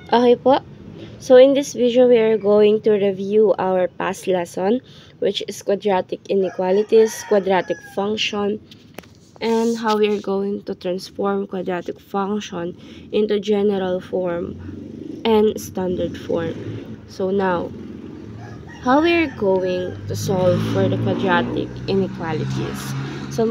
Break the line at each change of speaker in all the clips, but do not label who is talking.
Okay po. So in this video, we are going to review our past lesson, which is quadratic inequalities, quadratic function, and how we are going to transform quadratic function into general form and standard form. So now, how we are going to solve for the quadratic inequalities. So,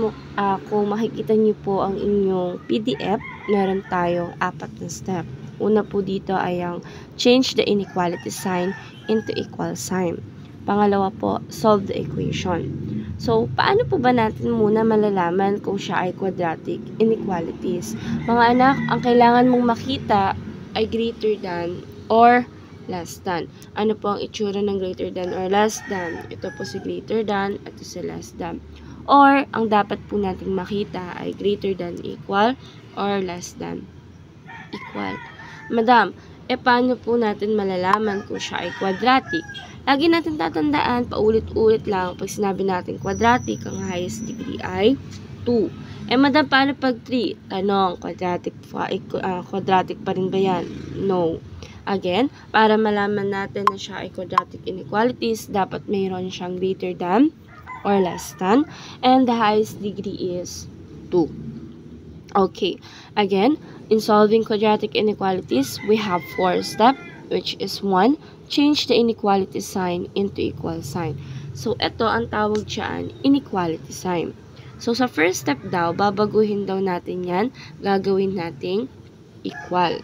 kung makikita niyo po ang inyong PDF, meron tayong 4 na step. Una po dito ay ang change the inequality sign into equal sign. Pangalawa po, solve the equation. So, paano po ba natin muna malalaman kung siya ay quadratic inequalities? Mga anak, ang kailangan mong makita ay greater than or less than. Ano po ang itsura ng greater than or less than? Ito po si greater than, ito si less than. Or, ang dapat po nating makita ay greater than equal or less than equal. Madam, paano po natin malalaman kung siya ay quadratic? Lagi natin tatandaan, paulit-ulit lang, pag sinabi natin quadratic, ang highest degree ay 2. Madam, paano pag 3? Tanong, quadratic pa rin ba yan? No. Again, para malaman natin na siya ay quadratic inequalities, dapat mayroon siyang greater than or less than, and the highest degree is 2. Okay, again, in solving quadratic inequalities, we have 4 steps, which is 1, change the inequality sign into equal sign. So, ito ang tawag dyan, inequality sign. So, sa first step daw, babaguhin daw natin yan, gagawin nating equal.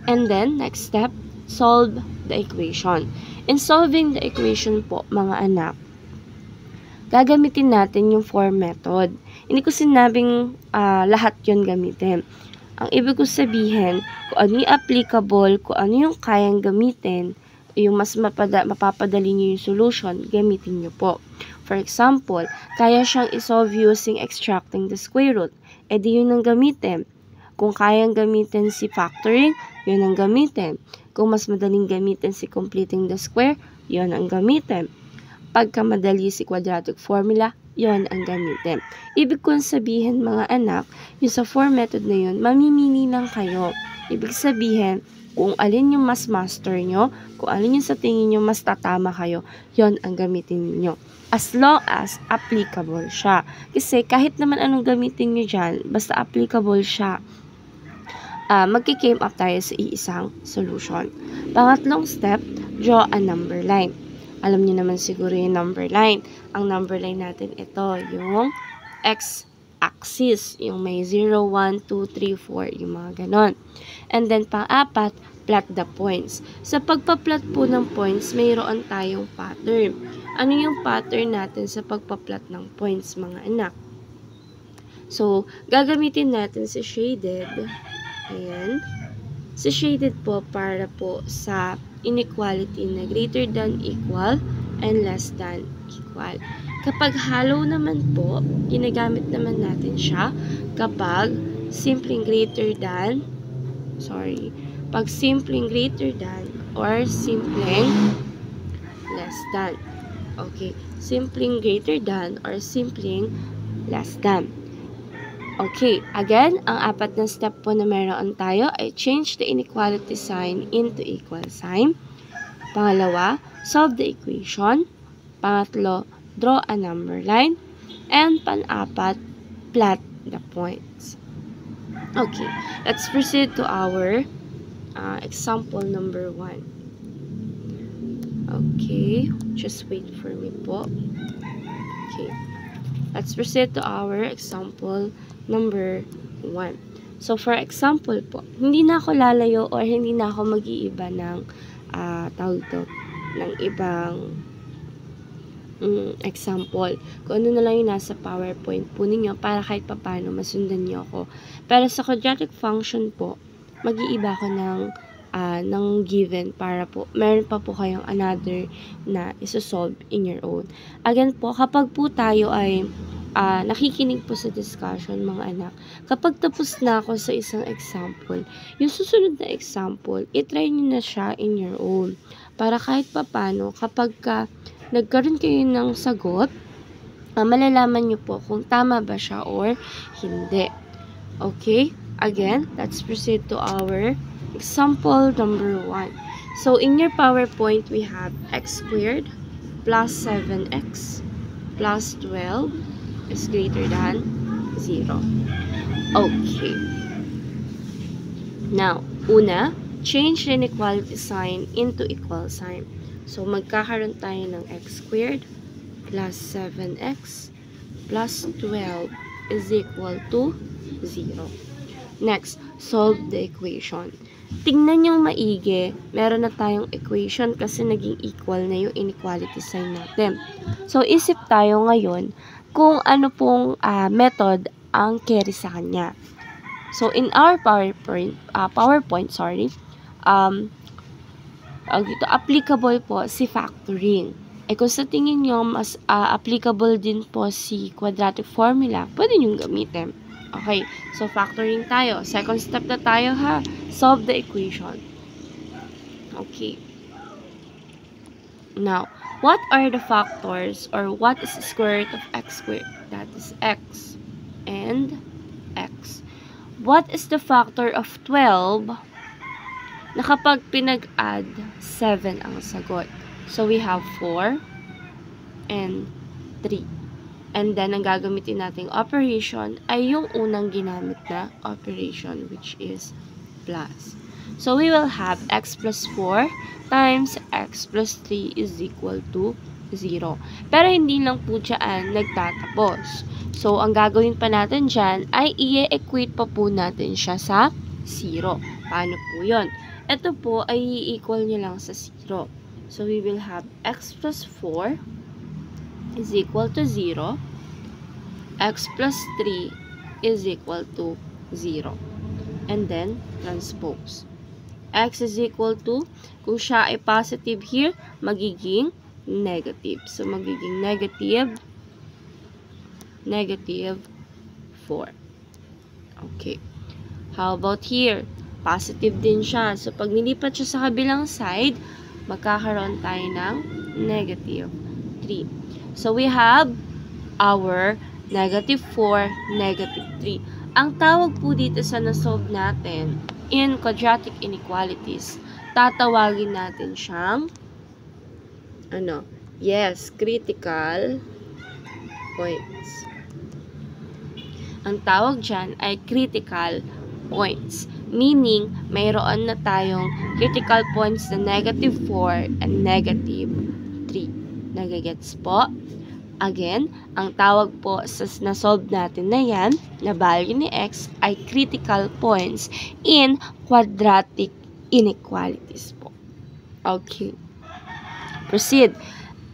And then, next step, solve the equation. In solving the equation po, mga anak, gagamitin natin yung form method. Hindi ko sinabing lahat yun gamitin. Ang ibig ko sabihin, kung ano yung applicable, kung ano yung kayang gamitin, yung mas mapapadali nyo yung solution, gamitin nyo po. For example, kaya siyang isolve using extracting the square root. Di yun ang gamitin. Kung kayang gamitin si factoring, yun ang gamitin. Kung mas madaling gamitin si completing the square, yun ang gamitin. Pagka madali si quadratic formula, yun ang gamitin. Ibig kong sabihin mga anak, yung sa form method na yun, mamimili lang kayo. Ibig sabihin, kung alin yung mas master nyo, kung alin yung sa tingin nyo mas tatama kayo, yun ang gamitin niyo. As long as applicable siya. Kasi kahit naman anong gamitin nyo dyan, basta applicable siya, magki-came up tayo sa iisang solution. Pangatlong step, draw a number line. Alam niyo naman siguro yung number line. Ang number line natin ito, yung x-axis. Yung may 0, 1, 2, 3, 4, yung mga ganon. And then, pang-apat, plot the points. Sa pagpa-plot po ng points, mayroon tayong pattern. Ano yung pattern natin sa pagpa-plot ng points, mga anak? So, gagamitin natin si shaded. Ayan. Si shaded po para po sa inequality na greater than equal and less than equal. Kapag hollow naman po, ginagamit naman natin siya kapag simpleng greater than, pag simpleng greater than or simpleng less than. Okay, simpleng greater than or simpleng less than. Okay, again, ang apat na step po na meron tayo ay change the inequality sign into equal sign. Pangalawa, solve the equation. Pangatlo, draw a number line. And pan-apat, plot the points. Okay, let's proceed to our example number 1. Okay, just wait for me po. Okay, let's proceed to our example number 1. So, for example po, hindi na ako lalayo or hindi na ako mag-iiba ng ng ibang example. Kung ano na lang yung nasa PowerPoint po ninyo para kahit papano masundan niyo ako. Pero sa quadratic function po, mag-iiba ako ng given para po, meron pa po kayong another na isosolve in your own. Again po, kapag po tayo ay nakikinig po sa discussion, mga anak, kapag tapos na ako sa isang example, yung susunod na example, itry nyo na siya in your own. Para kahit papano, kapag nagkaroon kayo ng sagot, malalaman nyo po kung tama ba siya or hindi. Okay? Again, let's proceed to our Example number 1. So, in your PowerPoint, we have x squared plus 7x plus 12 is greater than 0. Okay. Now, una, change the inequality sign into equal sign. So, magkakaroon tayo ng x squared plus 7x plus 12 is equal to 0. Next, solve the equation. Tingnan nyo maigi, meron na tayong equation kasi naging equal na yung inequality sign natin. So, isip tayo ngayon kung ano pong method ang carry sa kanya. So, in our PowerPoint, dito, applicable po si factoring. Kung sa tingin nyo, mas applicable din po si quadratic formula, pwede nyo gamitin. Okay, so factoring tayo. Second step na tayo ha. Solve the equation. Okay. Now, what are the factors or what is the square root of x squared? That is x and x. What is the factor of 12 na kapag pinag-add 7 ang sagot? So, we have 4 and 3. And then, ang gagamitin nating operation ay yung unang ginamit na operation, which is plus. So, we will have x plus 4 times x plus 3 is equal to 0. Pero, hindi lang po dyan nagtatapos. So, ang gagawin pa natin dyan ay i-equate pa po natin siya sa 0. Paano po yun? Ito po ay i-equal nyo lang sa 0. So, we will have x plus 4 is equal to 0. X plus 3 is equal to 0. And then, transpose. X is equal to, kung siya ay positive here, magiging negative. So, magiging negative 4. Okay. How about here? Positive din siya. So, pag nilipat siya sa kabilang side, magkakaroon tayo ng negative 3. So, we have our negative 4, negative 3. Ang tawag po dito sa nasolve natin in quadratic inequalities, tatawagin natin siyang yes, critical points. Ang tawag dyan ay critical points. Meaning, mayroon na tayong critical points na negative 4 and negative 3. Nagagets po? Again, ang tawag po sa na-solve natin na yan, na value ni x, ay critical points in quadratic inequalities po. Okay. Proceed.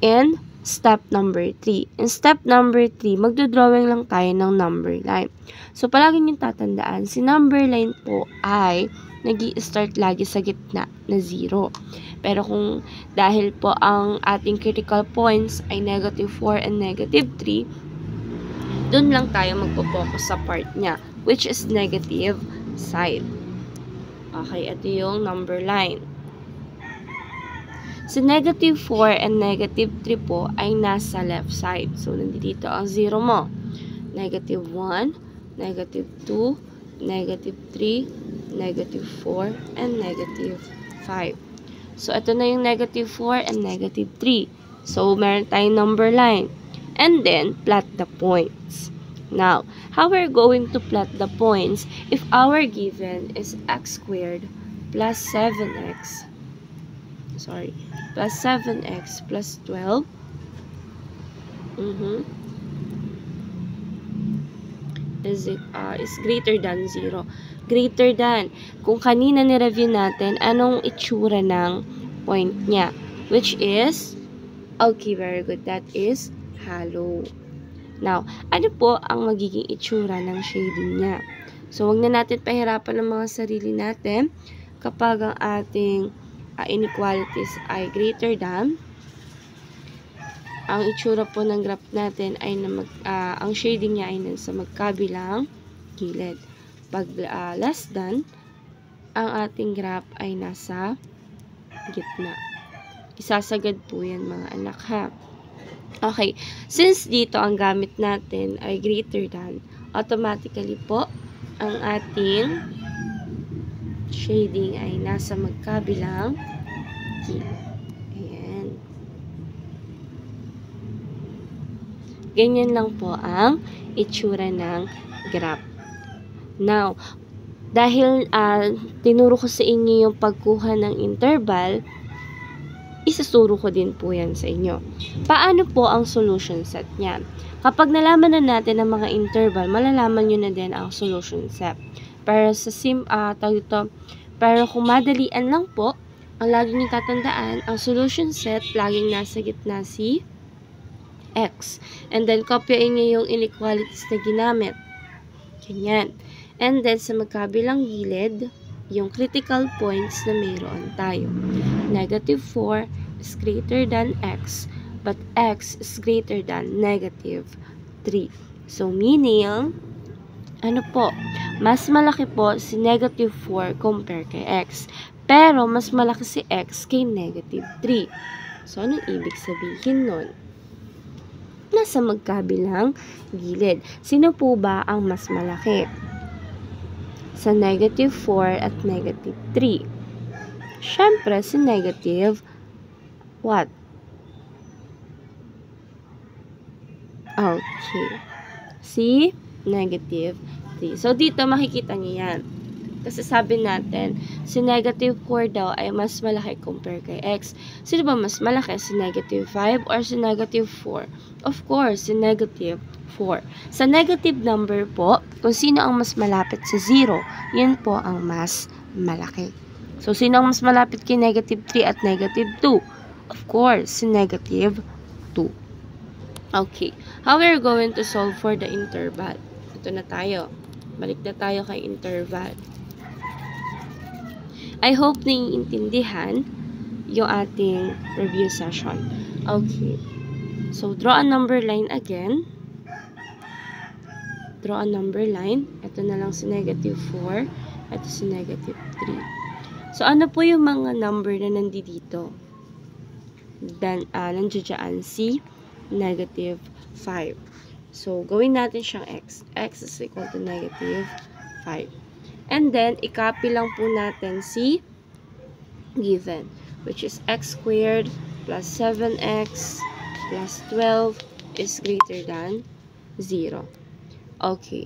In step number 3. In step number 3, magdodrawing lang tayo ng number line. So, palagi niyong tatandaan, si number line po ay nag-i-start lagi sa gitna na 0. Pero kung dahil po ang ating critical points ay negative 4 and negative 3, dun lang tayo magpo-focus sa part niya, which is negative side. Okay, ito yung number line. So, negative 4 and negative 3 po ay nasa left side. So, nandito ang 0 mo. Negative 1, negative 2, negative 3, negative 4, and negative 5. So, ito na yung negative 4 and negative 3. So, meron tayong number line. And then, plot the points. Now, how we're going to plot the points if our given is x squared plus 7x plus 7x plus 12 is greater than 0. Greater than. Kung kanina ni-review natin, anong itsura ng point niya? Which is, okay, very good. That is hollow. Now, ano po ang magiging itsura ng shading niya? So, wag na natin pahirapan ng mga sarili natin kapag ang ating inequalities ay greater than. Ang itsura po ng graph natin ay ang shading niya ay nasa magkabilang gilid. Pag less than, ang ating graph ay nasa gitna. Isasagad po yan mga anak ha. Okay, since dito ang gamit natin ay greater than, automatically po ang ating shading ay nasa magkabilang gilid. Ayan. Ganyan lang po ang itsura ng graph. Now, dahil tinuro ko sa inyo yung pagkuha ng interval, isasuro ko din po yan sa inyo. Paano po ang solution set niya? Kapag nalaman na natin ang mga interval, malalaman nyo na din ang solution set. Pero pero kung madalian lang po, ang lagi nyo tatandaan, ang solution set, laging nasa gitna si x. And then, kopyain nyo yung inequalities na ginamit. Ganyan. And then, sa magkabilang gilid, yung critical points na mayroon tayo. Negative 4 is greater than x, but x is greater than negative 3. So, meaning, ano po, mas malaki po si negative 4 compare kay x. Pero, mas malaki si x kay negative 3. So, anong ibig sabihin nun? Nasa magkabilang gilid. Sino po ba ang mas malaki? Sa negative 4 at negative 3. Siyempre, si negative what? Okay. Si negative 3. So, dito makikita niyo yan. Kasi sabi natin, si negative 4 daw ay mas malaki compare kay x. Sino ba mas malaki? Si negative 5 or si negative 4? Of course, si negative 4. Sa negative number po, kung sino ang mas malapit sa 0, yun po ang mas malaki. So, sino ang mas malapit kay negative 3 at negative 2? Of course, si negative 2. Okay. How we are going to solve for the interval? Ito na tayo. Balik na tayo kay interval. I hope naiintindihan yung ating review session. Okay. So, draw a number line again. Draw a number line. Ito na lang si negative 4. Ito si negative 3. So, ano po yung mga number na nandito? Then, nandiyan si negative 5. So, gawin natin siyang x. X is equal to negative 5. And then, i-copy lang po natin si given, which is x squared plus 7x plus 12 is greater than 0. Okay.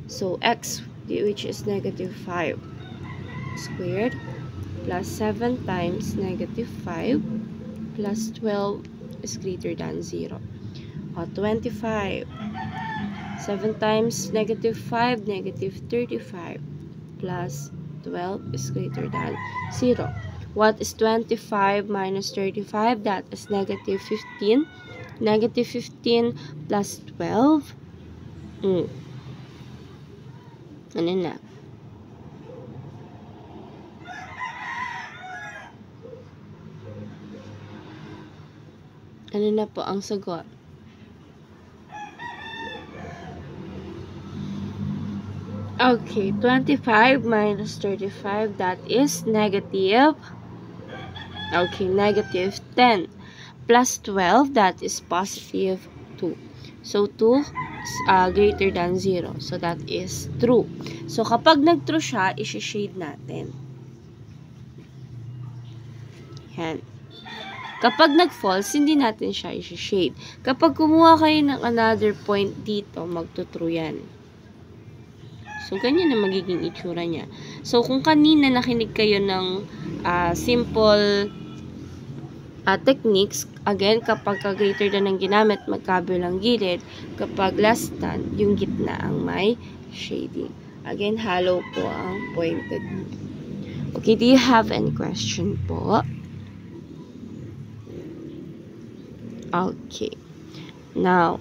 So, x, which is negative 5 squared plus 7 times negative 5 plus 12 is greater than 0. 25. 7 times negative 5, negative 35. Plus 12 is greater than 0. What is 25 minus 35? That is negative 15. Negative 15 plus 12. Ano na? Ano na po ang sagot? Okay, 25 minus 35, that is negative. Okay, negative 10. Plus 12, that is positive 2. So, 2 is greater than 0. So, that is true. So, kapag nag-true siya, isi-shade natin. Yan. Kapag nag-false, hindi natin siya isi-shade. Kapag kumuha kayo ng another point dito, magto-true yan. So, ganyan na magiging itsura niya. So, kung kanina nakinig kayo ng simple techniques, again, kapag greater than ang ginamit, magkabilang gilid. Kapag less than, yung gitna ang may shading. Again, hollow po ang pointed. Okay, do you have any question po? Okay. Now,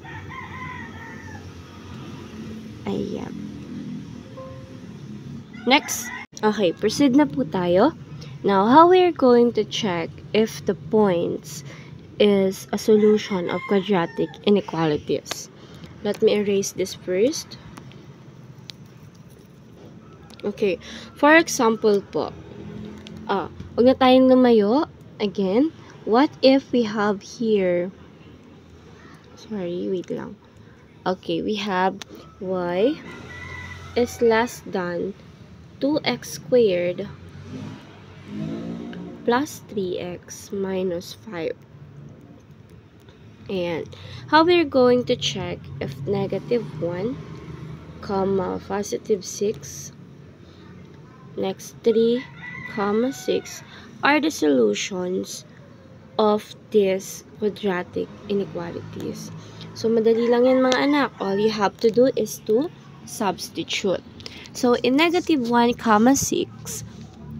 ayan. Next. Okay, proceed na po tayo. Now, how we are going to check if the points is a solution of quadratic inequalities. Let me erase this first. Okay, for example po, huwag na tayong lumayo. Again, what if we have here, sorry, wait lang. Okay, we have y is less than 2x squared plus 3x minus 5. And how we're going to check if negative 1, positive 6, next 3, 6 are the solutions of these quadratic inequalities. So, madali lang yan mga anak. All you have to do is to substitute. So, in negative 1, 6,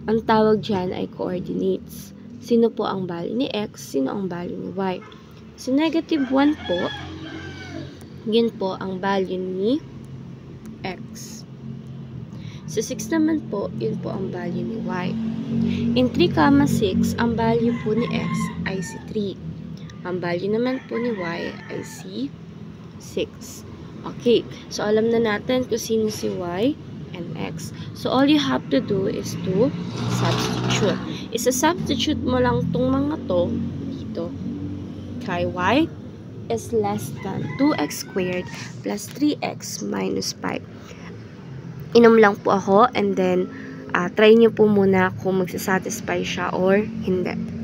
ang tawag dyan ay coordinates. Sino po ang value ni x? Sino ang value ni y? So, negative 1 po, yun po ang value ni x. So, 6 naman po, yun po ang value ni y. In 3, 6, ang value po ni x ay si 3. Ang value naman po ni y ay si 6. Okay, so alam na natin kung sino si y and x. So, all you have to do is to substitute. Isa-substitute mo lang tong mga to dito. Kay y is less than 2x squared plus 3x minus 5. Inom lang po ako and then try nyo po muna kung magsasatisfy siya or hindi.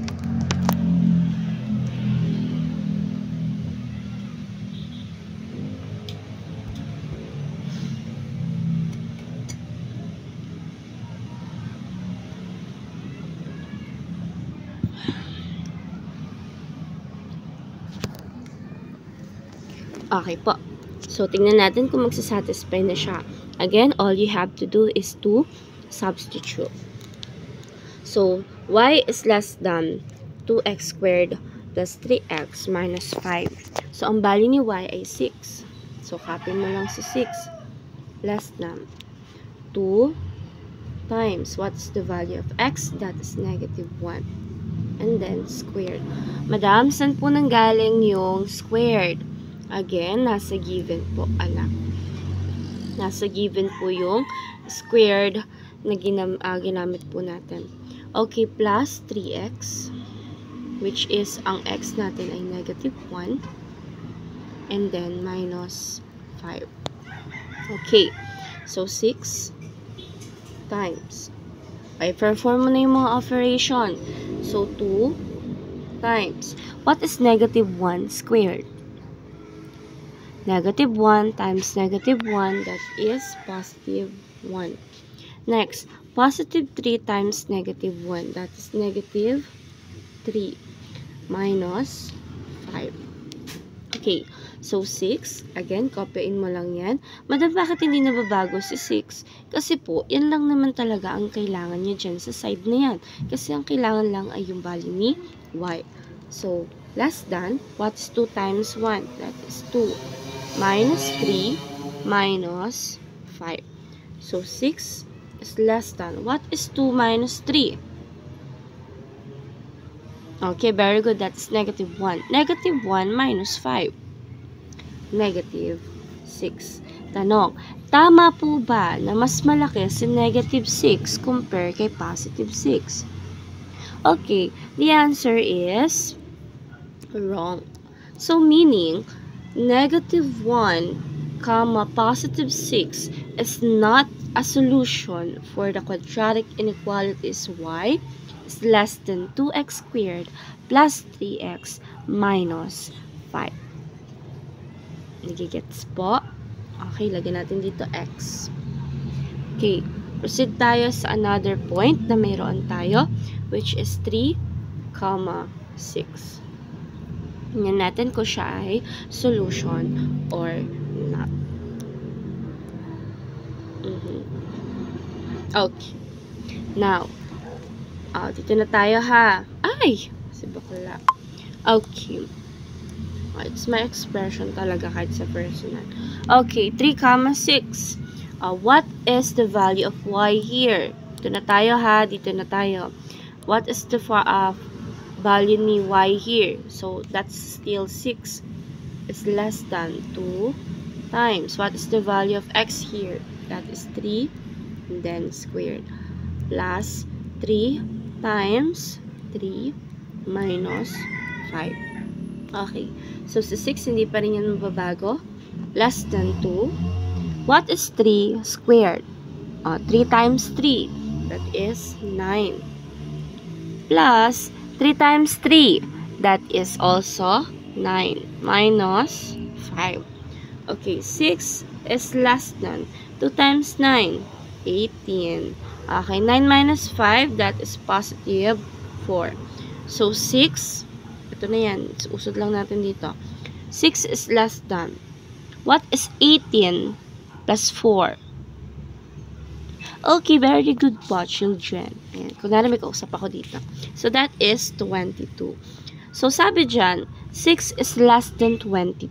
Okay po. So, tingnan natin kung magsasatisfy na siya. Again, all you have to do is to substitute. So, y is less than 2x squared plus 3x minus 5. So, ang value ni y ay 6. So, copy mo lang si 6. Less than 2 times, what's the value of x? That is negative 1. And then, squared. Madam, saan po nanggaling yung squared? Again, nasa given po, anak. Nasa given po yung squared na ginamit po natin. Okay, plus 3x, which is, ang x natin ay negative 1, and then minus 5. Okay, so 6 times. Okay, perform mo na yung mga operation. So, 2 times. What is negative 1 squared? Negative 1 times negative 1, that is positive 1. Next, positive 3 times negative 1, that is negative 3 minus 5. Okay, so 6, again, copyin mo lang yan. Madam, bakit hindi nababago si 6? Kasi po, yan lang naman talaga ang kailangan nyo dyan sa side na yan. Kasi ang kailangan lang ay yung value ni y. So, less than, what's 2 times 1? That is 2. Minus 3 minus 5. So, 6 is less than. What is 2 minus 3? Okay, very good. That's negative 1. Negative 1 minus 5. Negative 6. Tanong, tama po ba na mas malaki si negative 6 compare kay positive 6? Okay, the answer is wrong. So, meaning, negative 1, positive 6 is not a solution for the quadratic inequalities y is less than 2x squared plus 3x minus 5. Nagigets po? Okay, lagyan natin dito x. Okay, proceed tayo sa another point na mayroon tayo, which is 3, 6. Tingnan natin kung siya ay solution or not. Okay. Now, dito na tayo ha. Ay! Si bakla. Okay. It's my expression talaga kahit sa personal. Okay, 3, 6. What is the value of y here? Dito na tayo ha. Dito na tayo. What is the value ni y here? So, that's still 6. It's less than 2 times. What is the value of x here? That is 3. And then squared. Plus 3 times 3 minus 5. Okay. So, sa 6, hindi pa rin yan mababago. Less than 2. What is 3 squared? 3 times 3. That is 9. plus 3 times 3. That is also 9 minus 5. Okay, 6 is less than 2 times 9, 18. Okay, 9 minus 5, that is positive 4. So, 6, ito na yan. Usod lang natin dito. 6 is less than. What is 18 plus 4? Okay, very good po, children. Ayan, kunwari may kausap ako dito. So, that is 22. So, sabi dyan, 6 is less than 22.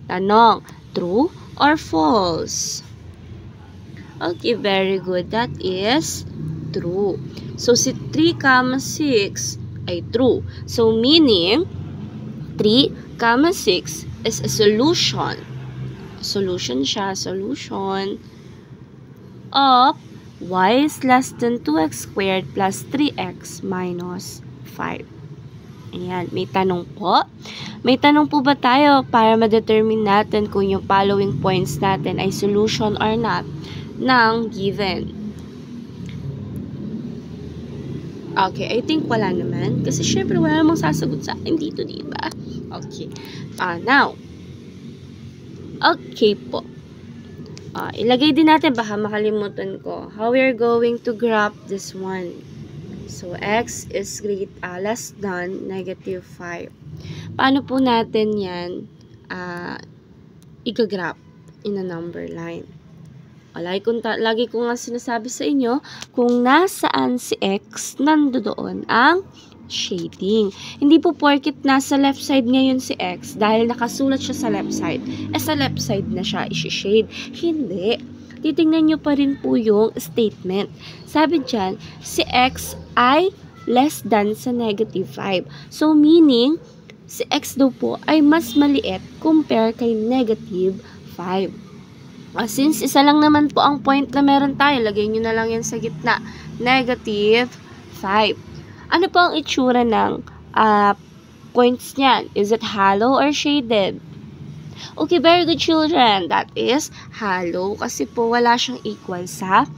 Tanong, true or false? Okay, very good. That is true. So, si 3, 6 ay true. So, meaning, 3, 6 is a solution. Solution siya, solution of y is less than 2x squared plus 3x minus 5. Ayan, may tanong po. May tanong po ba tayo para ma-determine natin kung yung following points natin ay solution or not ng given? Okay, I think wala naman. Kasi syempre wala namang sasagot sa akin dito, diba? Okay. Now. Okay po. Ilagay din natin, baka makalimutan ko, how we are going to graph this one. So, x is less than negative 5. Paano po natin yan i-graph in a number line? Lagi ko nga sinasabi sa inyo, kung nasaan si x, nandoon ang shading. Hindi po porket nasa left side ngayon si x, dahil nakasulat siya sa left side, sa left side na siya isi-shade. Hindi. Titingnan nyo pa rin po yung statement. Sabi dyan, si x ay less than sa negative 5. So, meaning, si x daw po ay mas maliit compare kay negative 5. Since isa lang naman po ang point na meron tayo, lagay nyo na lang yan sa gitna. Negative 5. Ano po ang itsura ng points niyan? Is it hollow or shaded? Okay, very good, children. That is hollow kasi po wala siyang equal sa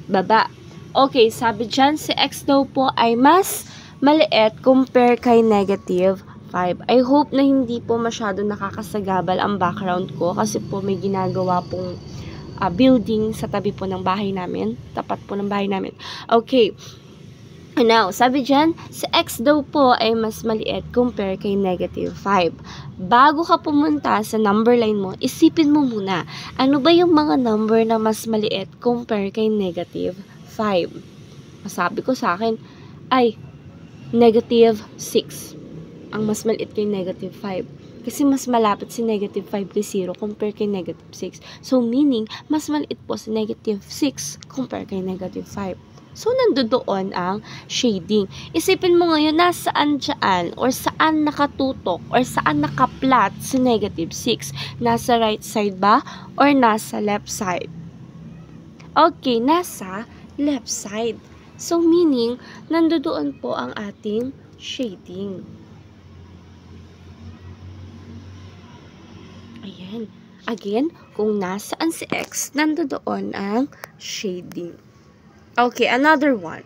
baba. Okay, sabi dyan, si x daw po ay mas maliit compare kay negative 5. I hope na hindi po masyado nakakasagabal ang background ko kasi po may ginagawa pong building sa tabi po ng bahay namin. Tapat po ng bahay namin. Okay. Now, sabi dyan, si x daw po ay mas maliit compare kay negative 5. Bago ka pumunta sa number line mo, isipin mo muna, ano ba yung mga number na mas maliit compare kay negative 5? Masabi ko sa akin, ay, negative 6. Ang mas maliit kay negative 5. Kasi mas malapit si negative 5 kay 0 compare kay negative 6. So, meaning, mas maliit po si negative 6 compare kay negative 5. So, nandoon ang shading. Isipin mo ngayon, nasaan dyan or saan nakatutok or saan nakaplat si negative 6? Nasa right side ba or nasa left side? Okay, nasa left side. So, meaning, nandoon po ang ating shading. Ayan. Again, kung nasaan si x, nandoon ang shading. Okay, another one.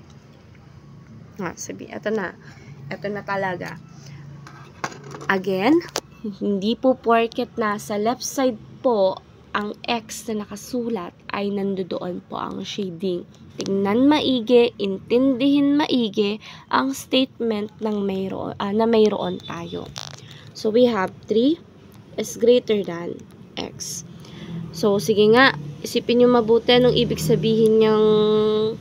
Ito na. Ito na talaga. Again, hindi po porket nasa left side po ang x na nakasulat ay nandoon po ang shading. Tingnan maigi, intindihin maigi ang statement ng na mayroon tayo. So, we have 3 is greater than x. So, sige nga, isipin nyo mabuti anong ibig sabihin yung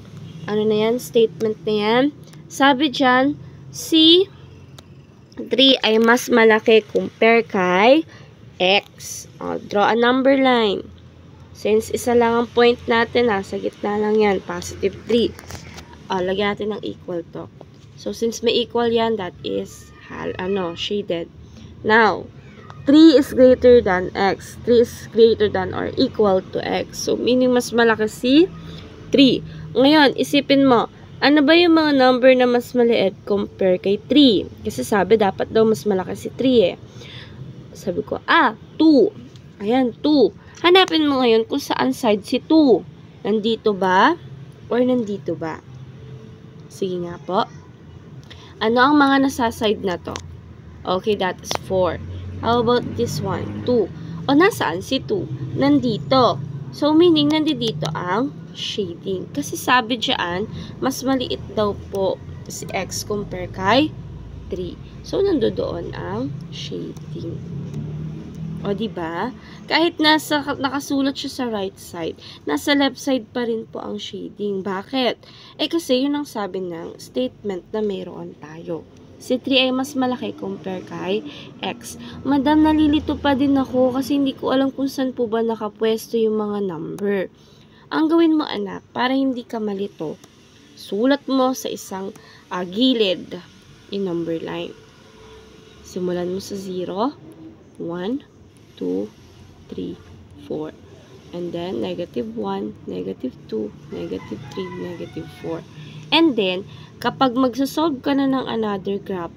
statement na yan. Sabi dyan, si 3 ay mas malaki compare kay x. Draw a number line. Since isa lang ang point natin, sa gitna lang yan, positive 3. Lagyan natin ng equal to. So, since may equal yan, that is shaded. Now, 3 is greater than x. 3 is greater than or equal to x. So, meaning mas malaki si 3. Ngayon, isipin mo, ano ba yung mga number na mas maliit compare kay 3? Kasi sabi, dapat daw mas malaki si 3 eh. Sabi ko, 2. Ayan, 2. Hanapin mo ngayon kung saan side si 2. Nandito ba? Or nandito ba? Sige nga po. Ano ang mga nasa side na to? Okay, that is 4. How about this one? 2. O, nasaan si 2? Nandito. So, meaning, nandito ang shading. Kasi sabi dyan, mas maliit daw po si x compare kay 3. So, nandoon ang shading. O, diba? Kahit nakasulat siya sa right side, nasa left side pa rin po ang shading. Bakit? Kasi yun ang sabi ng statement na mayroon tayo. Si 3 ay mas malaki compare kay x. Madam, nalilito pa din ako kasi hindi ko alam kung saan po ba nakapwesto yung mga number. Ang gawin mo, anak, para hindi ka malito, sulat mo sa isang gilid yung number line. Simulan mo sa 0, 1, 2, 3, 4. And then, negative 1, negative 2, negative 3, negative 4. And then, kapag magsasolve ka na ng another graph,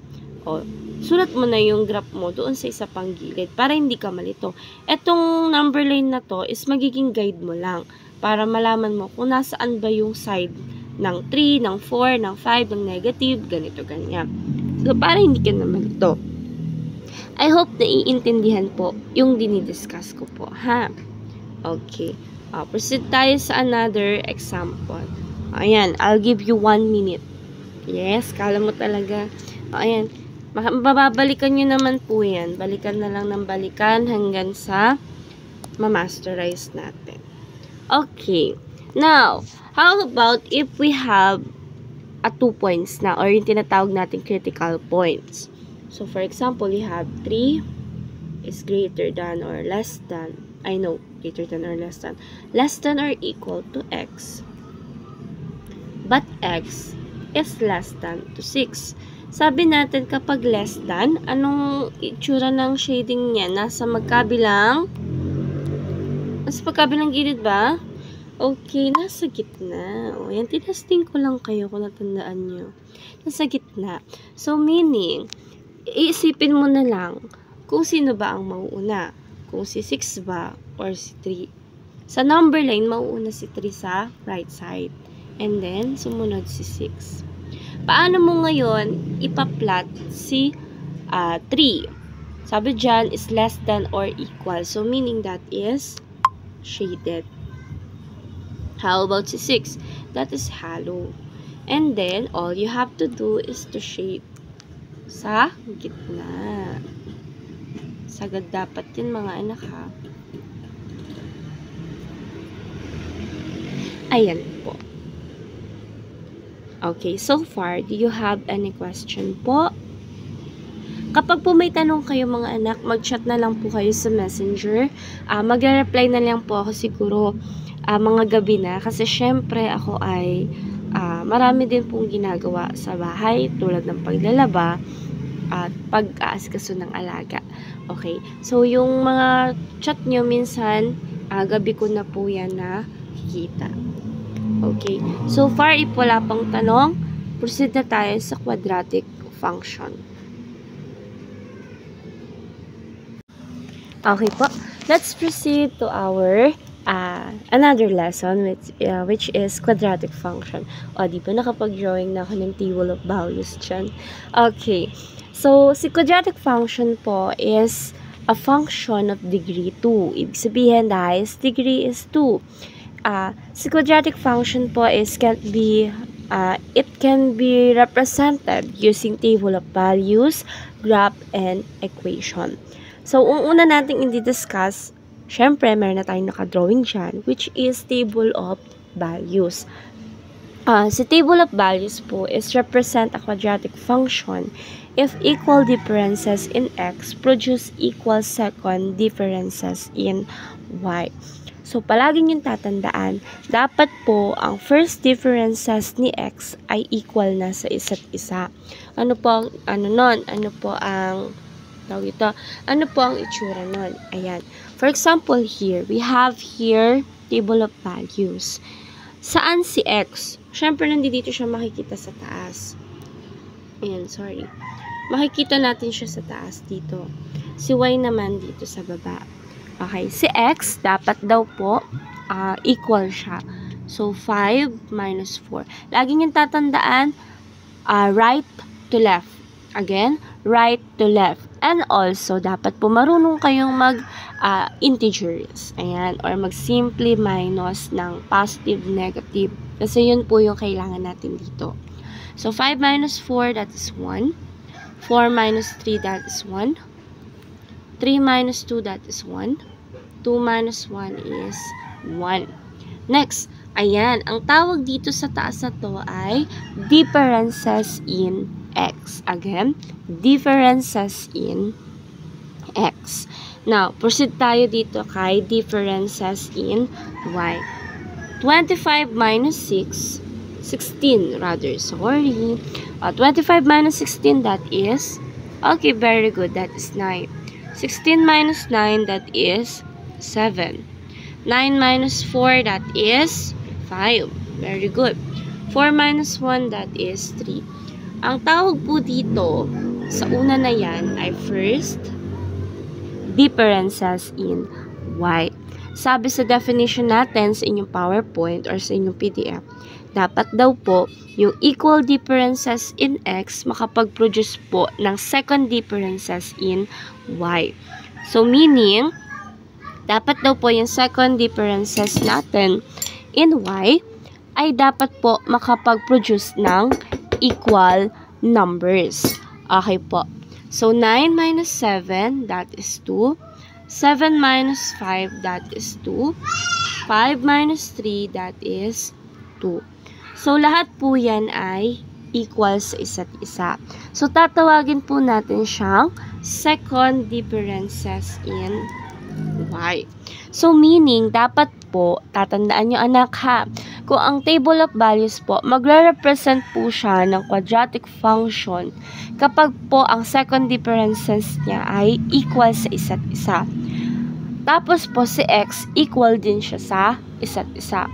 sulat mo na yung graph mo doon sa isa pang gilid para hindi ka malito. Etong number line na to is magiging guide mo lang para malaman mo kung nasaan ba yung side ng 3, ng 4, ng 5, ng negative, ganito, ganyan. So, para hindi ka na malito. I hope na iintindihan po yung dinidiscuss ko po, ha? Okay. Proceed tayo sa another example. Ayan, I'll give you 1 minute. Yes, kala mo talaga. Ayan, babalikan nyo naman po yan. Balikan na lang ng balikan hanggang sa ma-masterize natin. Okay. Now, how about if we have 2 points na or yung tinatawag natin critical points? So, for example, we have 3 is greater than or less than, greater than or less than or equal to x. But x is less than to 6. Sabi natin kapag less than, anong itsura ng shading niya? Nasa magkabilang gilid ba? Okay, nasa gitna. O, yan, tinasting ko lang kayo kung natandaan nyo. Nasa gitna. So, meaning, iisipin mo na lang kung sino ba ang mauuna. Kung si 6 ba or si 3. Sa number line, mauuna si 3 sa right side. And then, sumunod si 6. Paano mo ngayon ipa-plot si 3? Sabi dyan is less than or equal. So, meaning that is shaded. How about si 6? That is hollow. And then, all you have to do is to shade sa gitna. Sagad dapat yun mga anak, ha? Ayan po. Okay, so far, do you have any question po? Kapag po may tanong kayo mga anak, mag-chat na lang po kayo sa messenger. Magre-reply na lang po ako siguro mga gabi na. Kasi syempre ako ay marami din pong ginagawa sa bahay tulad ng paglalaba at pag-aaskaso ng alaga. Okay, so yung mga chat nyo minsan, gabi ko na po yan na kikita. Okay, so far, if wala pang tanong, proceed na tayo sa quadratic function. Okay po, let's proceed to our another lesson which is quadratic function. O, di ba nakapag-drawing na ako ng table of values dyan? Okay, so si quadratic function po is a function of degree 2. Ibig sabihin, the highest degree is 2. Si quadratic function po is it can be represented using table of values, graph, and equation. So, una nating i-discuss, syempre, meron na tayong nakadrawing dyan, which is table of values. Si table of values po is represent a quadratic function if equal differences in x produce equal second differences in y. So, palagi niyong tatandaan, dapat po ang first differences ni x ay equal na sa isa't isa. Ano po ang itsura nun? Ayan. For example, here, we have here table of values. Saan si x? Siyempre, nandito siya makikita sa taas. Ayan, sorry. Makikita natin siya sa taas dito. Si y naman dito sa baba. Okay, si x, dapat daw po, equal siya. So, 5 minus 4. Lagi niyong tatandaan, right to left. Again, right to left. And also, dapat po marunong kayong mag-integers. Ayan, or mag-simply minus ng positive, negative. Kasi yun po yung kailangan natin dito. So, 5 minus 4, that is 1. 4 minus 3, that is 1. 3 minus 2, that is 1. 2 minus 1 is 1. Next, ayan, ang tawag dito sa taas na to ay differences in x. Again, differences in x. Now, proceed tayo dito kay differences in y. 25 minus 6, 16 rather, sorry. 25 minus 16, that is, okay, very good, that is 9. 16 minus 9, that is 7. 9 minus 4, that is 5. Very good. 4 minus 1, that is 3. Ang tawag po dito sa una na yan ay first differences in y. Sabi sa definition natin sa inyong PowerPoint or sa inyong PDF, dapat daw po yung equal differences in x makapag-produce po ng second differences in y. So, meaning, dapat daw po yung second differences natin in y ay dapat po makapag-produce ng equal numbers. Okay po. So, 9 minus 7, that is 2. 7 minus 5, that is 2. 5 minus 3, that is 2. So, lahat po yan ay equal sa isa't isa. So, tatawagin po natin siyang second differences in y. So, meaning, dapat po, tatandaan nyo anak ha, kung ang table of values po, magre-represent po siya ng quadratic function kapag po ang second differences niya ay equal sa isa't isa. Tapos po si x equal din siya sa isa't isa.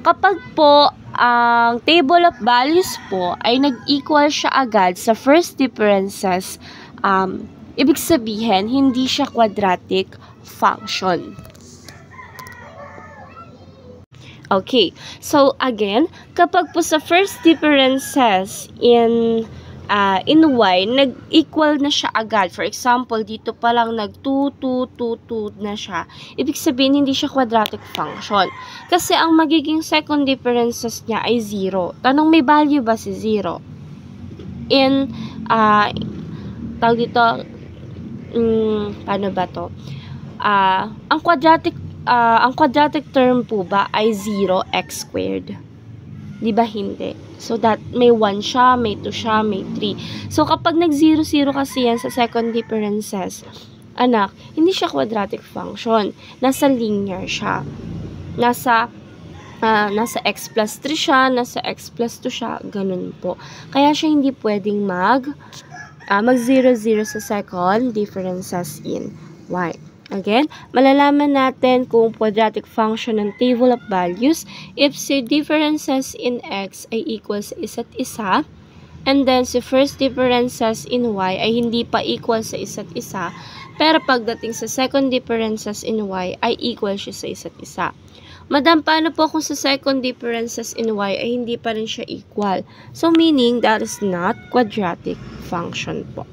Kapag po ang table of values po ay nag-equal siya agad sa first differences, ibig sabihin, hindi siya quadratic function. Okay, so again, kapag po sa first differences in y, nag-equal na siya agad. For example, dito pa lang nag-2, 2, 2, 2 na siya. Ibig sabihin, hindi siya quadratic function. Kasi ang magiging second differences niya ay 0. Tanong, may value ba si 0? In, tawag dito, paano ba to? Ang quadratic term po ba ay 0x squared? Di ba hindi? So that may 1 siya, may 2 siya, may 3. So kapag nag-0, 0 kasi yan sa second differences, anak, hindi siya quadratic function. Nasa linear siya. Nasa x plus 3 siya, nasa x plus 2 siya, ganun po. Kaya siya hindi pwedeng mag 0, 0 sa second differences in y. Again, malalaman natin kung quadratic function ng table of values if si differences in x ay equal sa isa't isa, and then si first differences in y ay hindi pa equal sa isa't isa, pero pagdating sa second differences in y ay equal siya sa isa't isa. Madam, paano po kung sa second differences in y ay hindi pa rin siya equal? So, meaning that is not quadratic function po.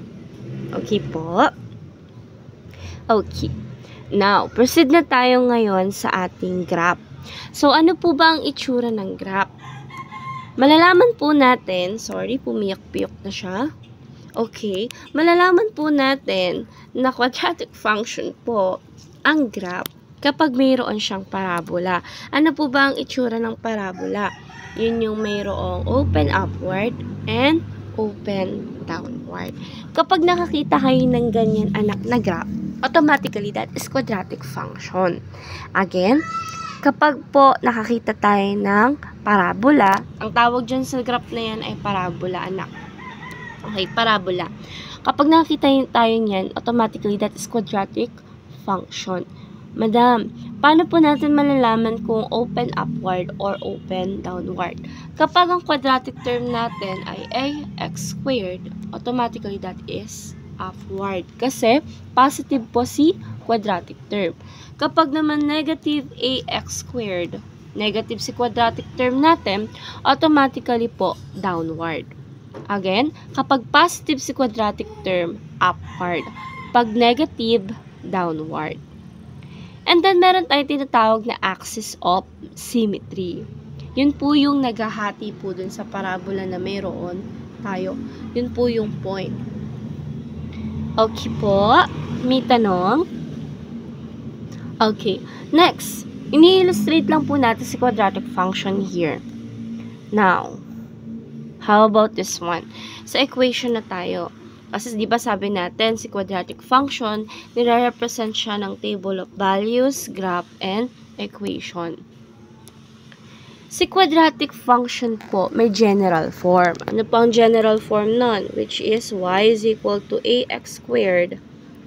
Okay po? Okay. Now, proceed na tayo ngayon sa ating graph. So, ano po ba ang itsura ng graph? Malalaman po natin, sorry, pumiyak-piyok na siya. Okay. Malalaman po natin na quadratic function po ang graph kapag mayroon siyang parabola. Ano po ba ang itsura ng parabola? Yun yung mayroong open upward and open downward. Kapag nakakita kayo ng ganyan anak na graph, automatically that is quadratic function. Again, kapag po nakakita tayo ng parabola, ang tawag dyan sa graph na yan ay parabola anak. Okay, parabola. Kapag nakakita tayo niyan, automatically that is quadratic function. Madam, paano po natin malalaman kung open upward or open downward? Kapag ang quadratic term natin ay ax squared, automatically that is upward. Kasi positive po si quadratic term. Kapag naman negative ax squared, negative si quadratic term natin, automatically po downward. Again, kapag positive si quadratic term, upward. Pag negative, downward. And then, meron tayong tinatawag na axis of symmetry. Yun po yung naghahati po dun sa parabola na mayroon tayo. Yun po yung point. Okay po. May tanong? Okay. Next, ini-illustrate lang po natin si quadratic function here. Now, how about this one? Sa equation na tayo. Kasi di ba sabi natin, si quadratic function, nire-represent siya ng table of values, graph, and equation. Si quadratic function po, may general form. Ano po ang general form nun? Which is y is equal to ax squared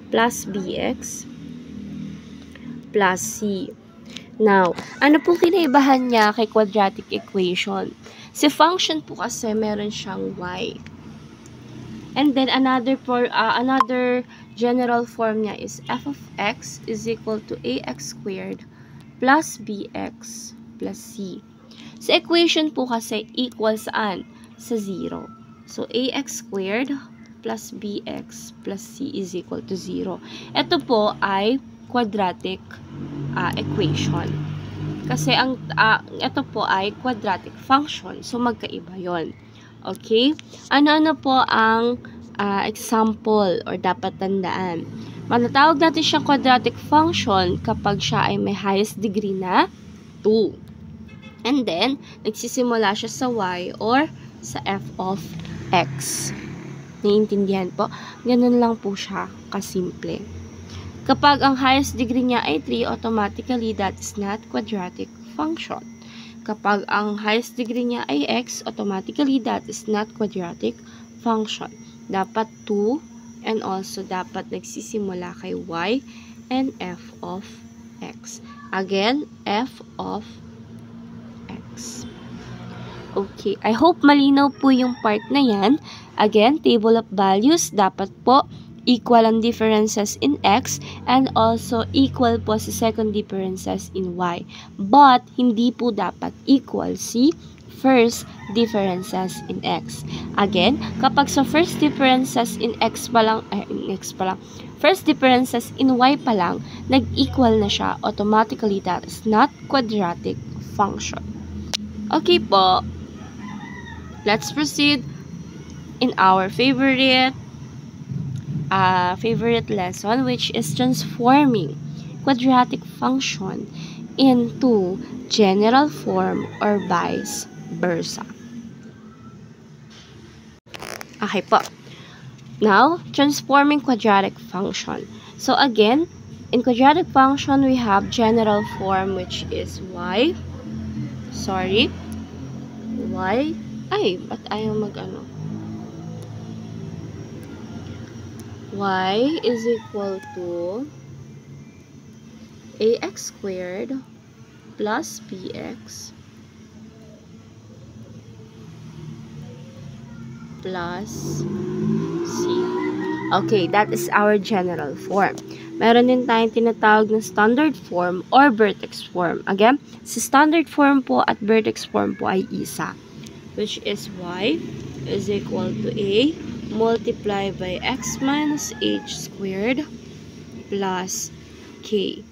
plus bx plus c. Now, ano pong kinaibahan niya kay quadratic equation? Si function po kasi meron siyang y. And then another general form niya is f of x is equal to ax squared plus bx plus c. Sa equation po kasi equal saan? Sa 0. So ax squared plus bx plus c is equal to 0. Ito po ay quadratic equation. Kasi ito po ay quadratic function. So magkaiba 'yon. Okay? Ano-ano po ang example or dapat tandaan? Manatawag natin siyang quadratic function kapag siya ay may highest degree na 2. And then, nagsisimula siya sa y or sa f of x. Naiintindihan po? Ganun lang po siya kasimple. Kapag ang highest degree niya ay 3, automatically that is not quadratic function. Kapag ang highest degree niya ay x, automatically that is not quadratic function. Dapat 2 and also dapat nagsisimula kay y and f of x. Again, f of x. Okay, I hope malinaw po yung part na yan. Again, table of values, dapat po equal ang differences in x and also equal po sa second differences in y. But, hindi po dapat equal si first differences in x. Again, kapag sa first differences in x pa lang, first differences in y pa lang, nag-equal na siya, automatically that is not quadratic function. Okay po, let's proceed in our favorite lesson, which is transforming quadratic function into general form or vice versa. Okay po. Now, transforming quadratic function. So again, in quadratic function, we have general form, which is y. Ba't ayaw mag-ano? Y is equal to ax squared plus bx plus c. Okay, that is our general form. Meron din tayong tinatawag na standard form or vertex form. Again, si standard form po at vertex form po ay isa, which is y is equal to a multiplied by x minus h squared plus k.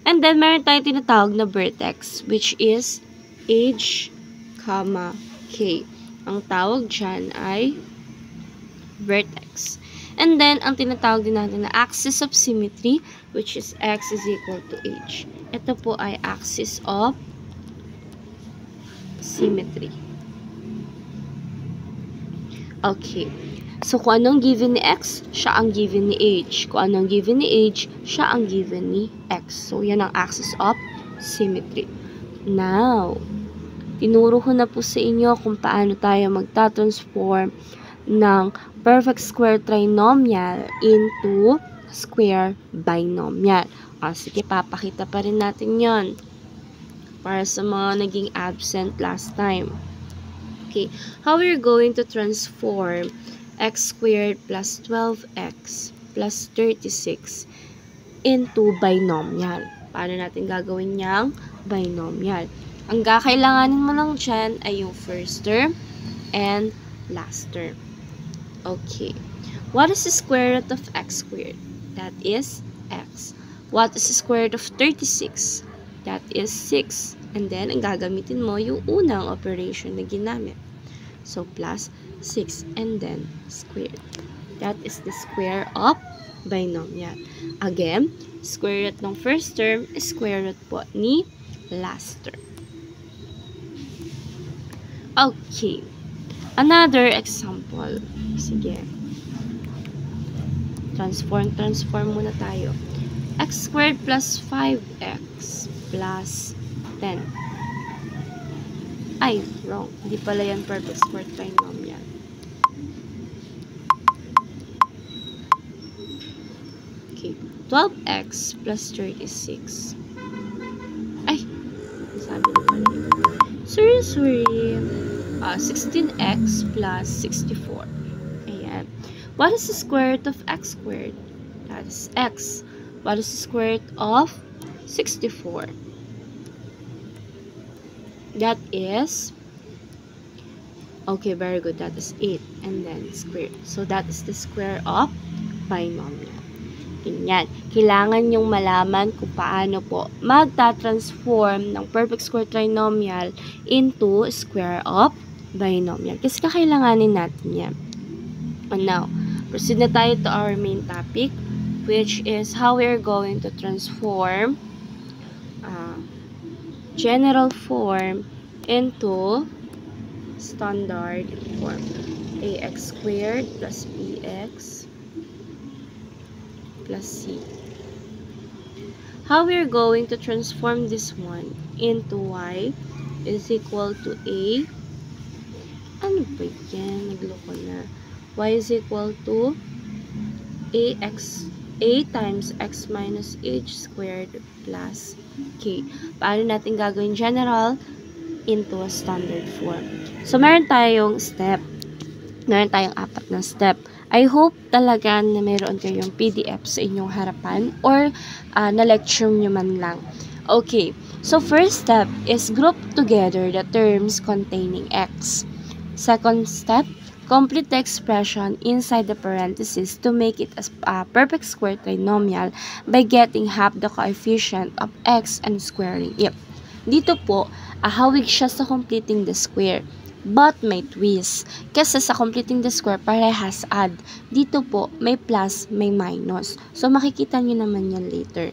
And then, meron tayong tinatawag na vertex, which is h, k. Ang tawag dyan ay vertex. And then, ang tinatawag din natin na axis of symmetry, which is x is equal to h. Ito po ay axis of symmetry. Okay. So, kung anong given ni x, siya ang given ni h. Kung anong given ni h, siya ang given ni x. So, yan ang axis of symmetry. Now, tinuro ko na po sa inyo kung paano tayo magta-transform ng perfect square trinomial into square binomial. O, sige, papakita pa rin natin yon para sa mga naging absent last time. Okay, how we're going to transform x squared plus 12x plus 36 into binomial. Paano natin gagawin niyang binomial? Ang kakailanganin mo lang dyan ay yung first term and last term. Okay. What is the square root of x squared? That is x. What is the square root of 36? That is 6. And then, ang gagamitin mo yung unang operation na ginamit. So, plus 6 and then squared. That is the square of binomial. Again, square root ng first term is square root po ni last term. Okay. Another example. Sige. Transform muna tayo. X squared plus 5x plus 10. Ay, wrong. Hindi pala yan perfect square trinomial. Okay. 12x plus 36. Ay, sabi na pala yun. Sorry. 16x plus 64. Ayan. What is the square root of x squared? That is x. What is the square root of 64? That is, okay, very good. That is 8 and then squared. So, that is the square of binomial. Ganyan. Kailangan nyong malaman kung paano po magta-transform ng perfect square trinomial into square of binomial. Kasi kakailanganin natin yan. And now, proceed na tayo to our main topic, which is how we are going to transform general form into standard form. Ax squared plus bx plus c. How we are going to transform this one into y is equal to a. Ano ba yan? Nagloko na. Y is equal to a times x minus h squared plus k. Paano natin gagawin general into a standard form? So, meron tayong step. Meron tayong 4 na step. I hope talaga na meron kayong PDF sa inyong harapan or na-lecture nyo man lang. Okay. So, first step is group together the terms containing x. Second step, complete the expression inside the parentheses to make it a perfect square trinomial by getting half the coefficient of x and squaring it. Dito po, ahawig siya sa completing the square. But may twist. Kasi sa completing the square, parehas add. Dito po, may plus, may minus. So, makikita nyo naman yan later.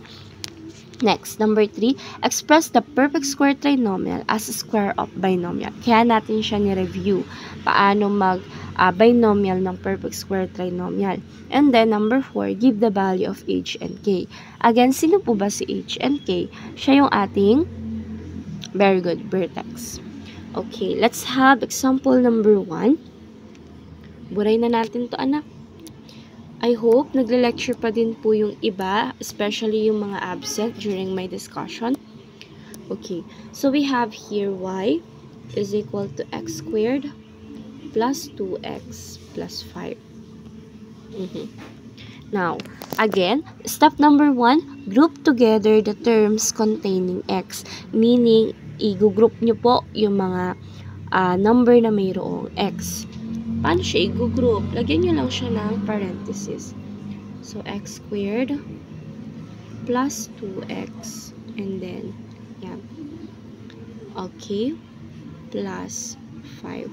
Next, number 3, express the perfect square trinomial as a square of binomial. Kaya natin siya ni-review. Paano mag-binomial ng perfect square trinomial. And then, number 4, give the value of h and k. Again, sino po ba si h and k? Siya yung ating, very good, vertex. Okay, let's have example number 1. Buray na natin to, anak. I hope nagle-lecture pa din po yung iba, especially yung mga absent during my discussion. Okay, so we have here y is equal to x squared plus 2x plus 5. Now, again, step number 1, group together the terms containing x. Meaning, i-group nyo po yung mga number na mayroong x. Paano siya i-group? Lagyan nyo lang siya ng parenthesis. So, x squared plus 2x and then, yan. Okay. Plus 5.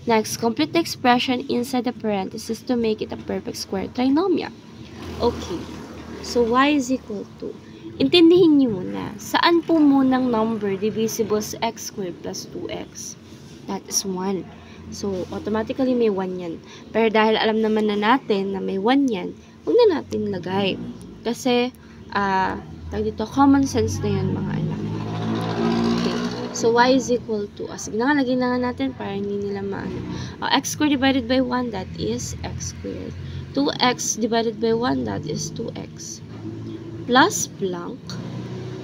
Next, complete the expression inside the parenthesis to make it a perfect square trinomial. Okay. So, y is equal to, intindihin niyo muna, saan po munang number divisible sa x squared plus 2x? That is 1. So, automatically may 1 yan. Pero dahil alam naman na natin na may 1 yan, huwag na natin lagay. Kasi, dito, common sense na yan, mga anak. Okay. So, y is equal to, sige na nga, lagyan na nga natin para hindi nila maano. X squared divided by 1, that is x squared. 2x divided by 1, that is 2x. Plus blank,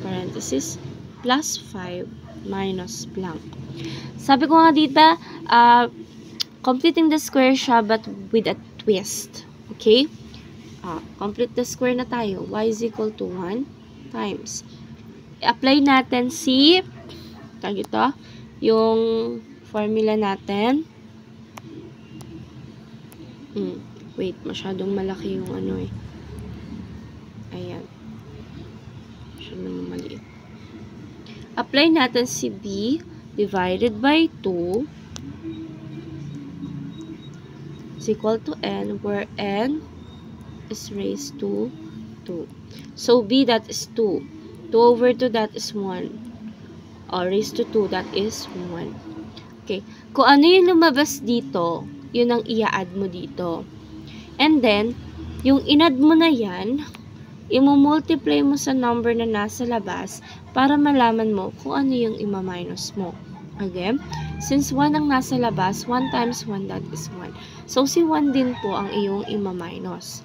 parenthesis, plus 5 minus blank. Sabi ko nga dito, completing the square siya but with a twist. Okay? Complete the square na tayo. Y is equal to 1 times. I-apply natin yung formula natin. Wait, masyadong malaki yung ano eh. Ayan. Masyadong maliit. Apply natin si B divided by 2 is equal to n, where n is raised to 2. So, B, that is 2. 2 over 2, that is 1. Or raised to 2, that is 1. Okay. Kung ano yung lumabas dito, yun ang i-add mo dito. And then, yung in-add mo na yan, i-multiply mo sa number na nasa labas para malaman mo kung ano yung ima-minus mo. Again, since 1 ang nasa labas, 1 times 1, that is 1. So, si 1 din po ang iyong ima-minus.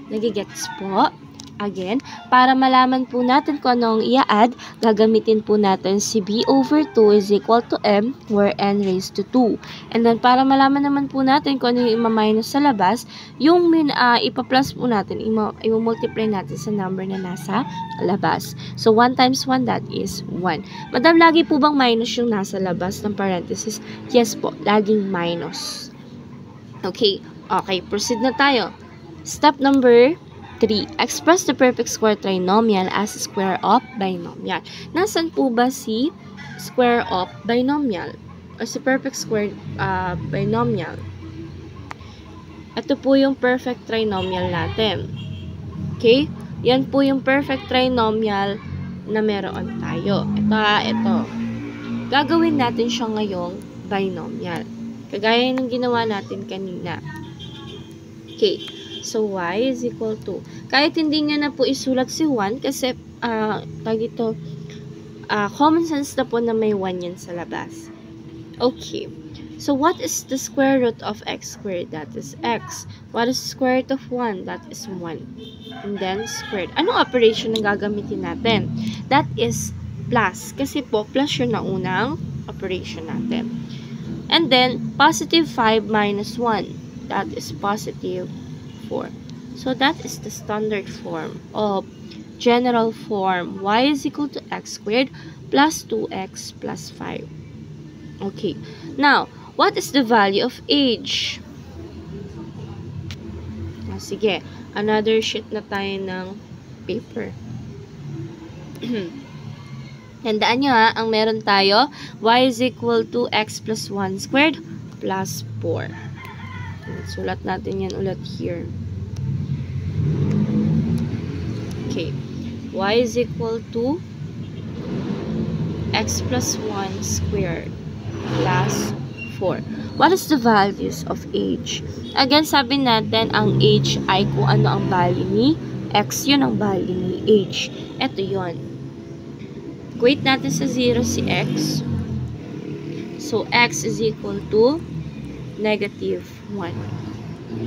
Nagigets po? Again, para malaman po natin kung ano ang i-add, gagamitin po natin si B over 2 is equal to M, where N raised to 2. And then, para malaman naman po natin kung ano yung ima-minus sa labas, yung ipa-plus po natin, i-multiply natin sa number na nasa labas. So, 1 times 1, that is 1. Madam, lagi po bang minus yung nasa labas ng parenthesis? Yes po, laging minus. Okay, proceed na tayo. Step number 3. Express the perfect square trinomial as a square of binomial. Nasaan po ba si square of binomial? O si perfect square binomial? Ito po yung perfect trinomial natin. Okay? Yan po yung perfect trinomial na meron tayo. Ito. Gagawin natin siya ngayong binomial. Kagaya ng ginawa natin kanina. Okay. So, y is equal to, kahit hindi nga na po isulat si 1, kasi, common sense na po na may 1 yan sa labas. Okay. So, what is the square root of x squared? That is x. What is the square root of 1? That is 1. And then, squared. Anong operation na gagamitin natin? That is plus. Kasi po, plus yung naunang operation natin. And then, positive 5 minus 1. That is positive 4. So, that is the standard form of general form. Y is equal to x squared plus 2x plus 5. Okay. Now, what is the value of age? Sige. Another sheet na tayo ng paper. Tandaan nyo ang meron tayo, y is equal to x plus 1 squared plus 4. Sulat natin yan ulit here. Okay. Y is equal to x plus 1 squared plus 4. What is the values of age? Again, sabi natin, ang age ay kung ano ang value ni x, yun ang value ni age. Ito yun. Equate natin sa 0 si x. So, x is equal to negative 1.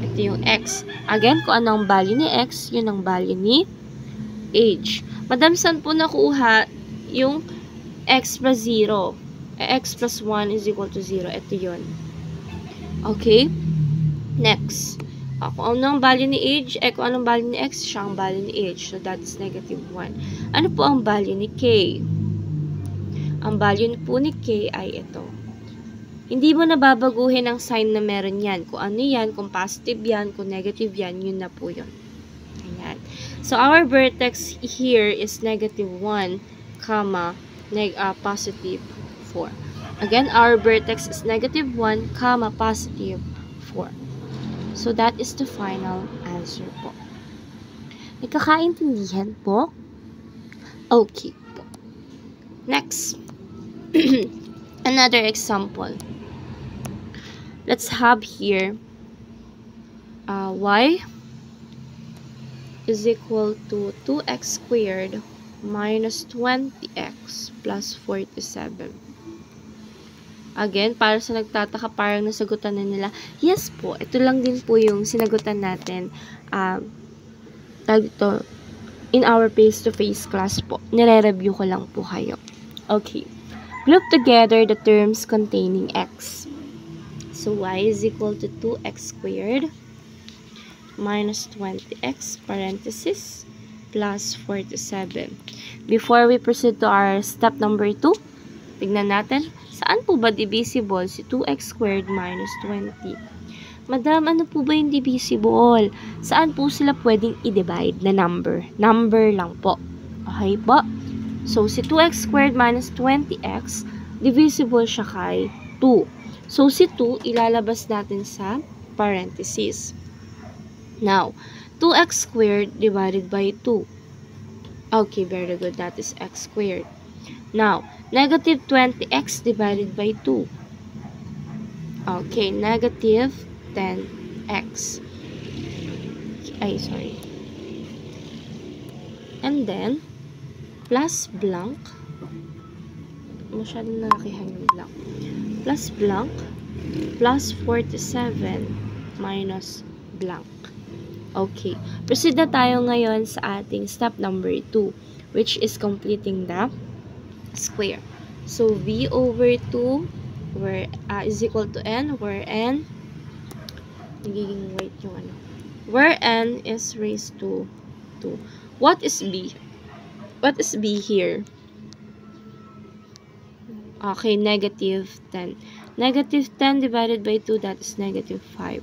Ito yung x. Again, kung ano ang value ni x, yun ang value ni age. Madam, saan po nakuha yung x plus 0? X plus 1 is equal to 0. Ito yun. Okay? Next. Kung ano ang value ni age, kung anong value ni x, siya ang value ni age. So, that's negative 1. Ano po ang value ni k? Ang value po ni k ay ito. Hindi mo nababaguhin ang sign na meron yan. Kung ano yan, kung positive yan, kung negative yan, yun na po yun. Ayan. So, our vertex here is negative 1, comma, positive 4. Again, our vertex is negative 1, comma, positive 4. So, that is the final answer po. Nagkakaintindihan po? Okay po. Next. Another example. Let's have here y is equal to 2x squared minus 20x plus 47. Again, para sa nagtataka, parang nasagutan na nila. Yes po, ito lang din po yung sinagutan natin in our face-to-face class po. Nire-review ko lang po kayo. Okay. Group together the terms containing x. So, y is equal to 2x squared minus 20x, parenthesis, plus 47. Before we proceed to our step number 2, tignan natin, saan po ba divisible si 2x squared minus 20? Madam, ano po ba yung divisible? Saan po sila pwedeng i-divide na number? Number lang po. Okay po? So, si 2x squared minus 20x, divisible siya kay 2. So, si 2, ilalabas natin sa parenthesis. Now, 2x squared divided by 2. Okay, very good. That is x squared. Now, negative 20x divided by 2. Okay, negative 10x. Ay, sorry. And then, plus blank. Masyadong nalakihan yung blank. Plus blank, plus 47 minus blank. Okay. Proceed na tayo ngayon sa ating step number 2, which is completing the square. So, v over 2 where is equal to n, where n nagiging wait yung ano. Where n is raised to 2. What is b? What is b here? Okay, negative 10. Negative 10 divided by 2, that is negative 5.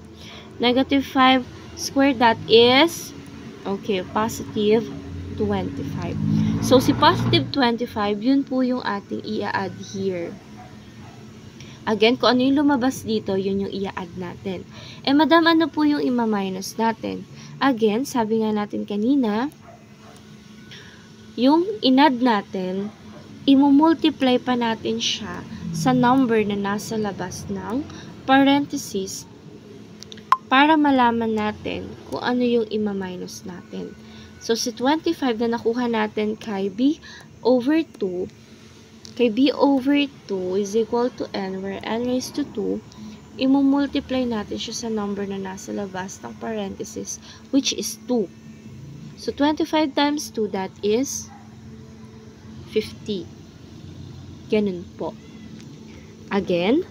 Negative 5 squared, that is, okay, positive 25. So, si positive 25, yun po yung ating i-add here. Again, kung ano yung lumabas dito, yun yung i-add natin. Eh, madam, ano po yung ima-minus natin? Again, sabi nga natin kanina, yung in-add natin, i-multiply pa natin siya sa number na nasa labas ng parenthesis para malaman natin kung ano yung ima-minus natin. So, si 25 na nakuha natin kay b over 2, kay b over 2 is equal to n, where n raised to 2, i-multiply natin siya sa number na nasa labas ng parenthesis, which is 2. So, 25 times 2, that is 50. Ganun po. Again,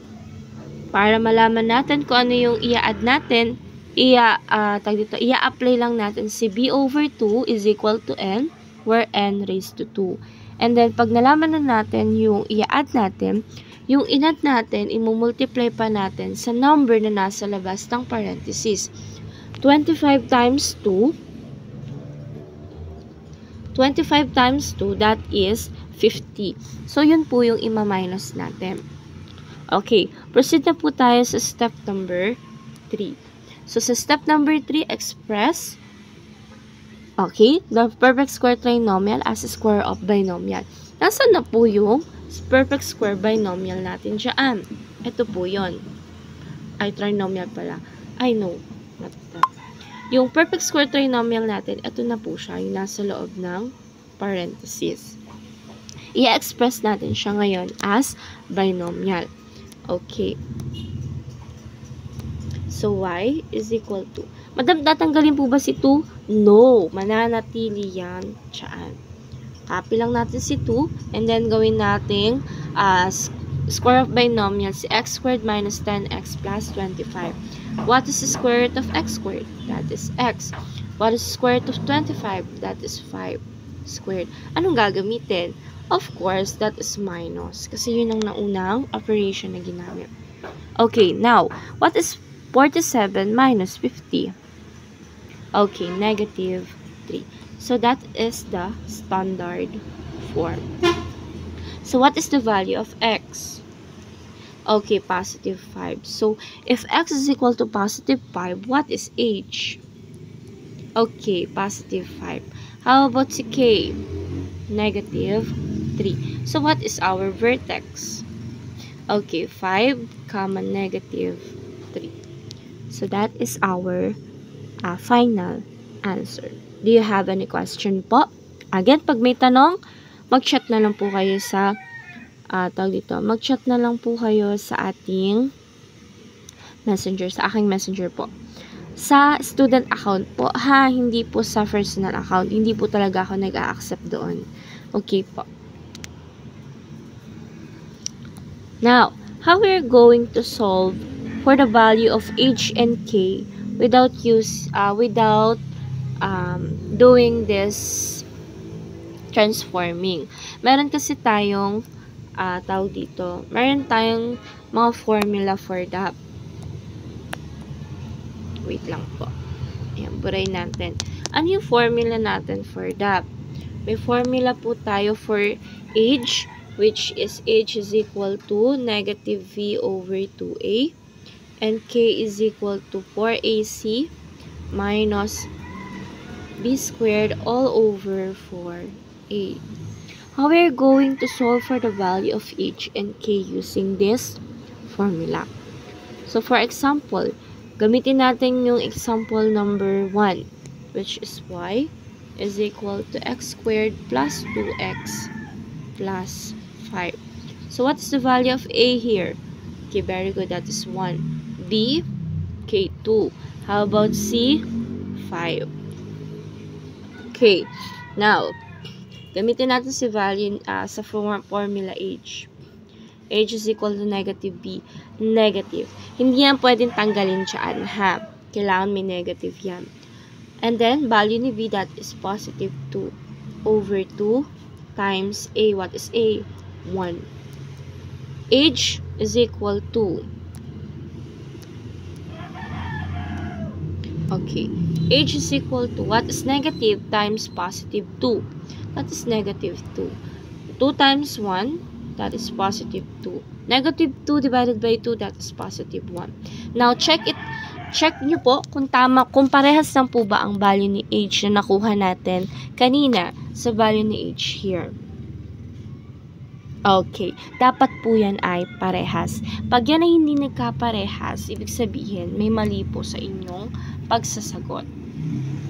para malaman natin kung ano yung i-add natin, i-apply lang natin si b over 2 is equal to n, where n raised to 2. And then, pag nalaman na natin yung i-add natin, yung in-add natin, i-multiply pa natin sa number na nasa labas ng parenthesis. 25 times 2, 25 times 2, that is 50. So, yun po yung ima-minus natin. Okay, proceed na po tayo sa step number 3. So, sa step number 3, express, okay, the perfect square trinomial as a square of binomial. Nasaan na po yung perfect square binomial natin dyan? Ito po yun. Ay, trinomial pala. I know. Not that. Yung perfect square trinomial natin, ito na po siya, yung nasa loob ng parenthesis. I-express natin siya ngayon as binomial. Okay. So, y is equal to, madam, tatanggalin po ba si 2? No. Mananatili yan dyan. Copy lang natin si 2, and then gawin natin square of binomial, si x squared minus 10x plus 25. What is the square root of x squared? That is x. What is the square root of 25? That is 5 squared. Anong gagamitin? Of course, that is minus. Kasi yun ang naunang operation na ginamit. Okay, now, what is 47 minus 50? Okay, negative 3. So, that is the standard form. So, what is the value of x? Okay, positive 5. So, if x is equal to positive 5, what is h? Okay, positive 5. How about si k? Negative 3. So, what is our vertex? Okay, 5, negative 3. So, that is our final answer. Do you have any question po? Again, pag may tanong, mag-chat na lang po kayo sa mag-chat na lang po kayo sa ating messenger, sa aking messenger po. Sa student account po, ha, hindi po sa personal account. Hindi po talaga ako nag-a-accept doon. Okay po. Now, how we're going to solve for the value of h and k without doing this transforming. Meron kasi tayong tawag dito, meron tayong mga formula for that. Wait lang po. Ayan, buray natin. Ano yung formula natin for that? May formula po tayo for h, which is h is equal to negative v over 2a, and k is equal to 4ac minus b squared all over 4a. How we are going to solve for the value of h and k using this formula? So for example, gamitin natin yung example number 1, which is y is equal to x squared plus 2x plus 5. So what's the value of a here? Okay, very good. That is 1. B, okay, 2. How about c? 5. Okay, now, gamitin natin si value sa formula h. h is equal to negative b. Negative. Hindi yan pwedeng tanggalin dyan, ha? Kailangan may negative yan. And then, value ni b, that is positive 2 over 2 times a. What is a? 1. h is equal to, okay, h is equal to, what is negative times positive 2? That is negative 2. 2 times 1, that is positive 2. Negative 2 divided by 2, that is positive 1. Now, check nyo po kung tama, kung parehas lang po ba ang value ni h na nakuha natin kanina sa value ni h here. Okay, dapat po yan ay parehas. Pag yan ay hindi nagkaparehas, ibig sabihin may mali po sa inyong pagsasagot.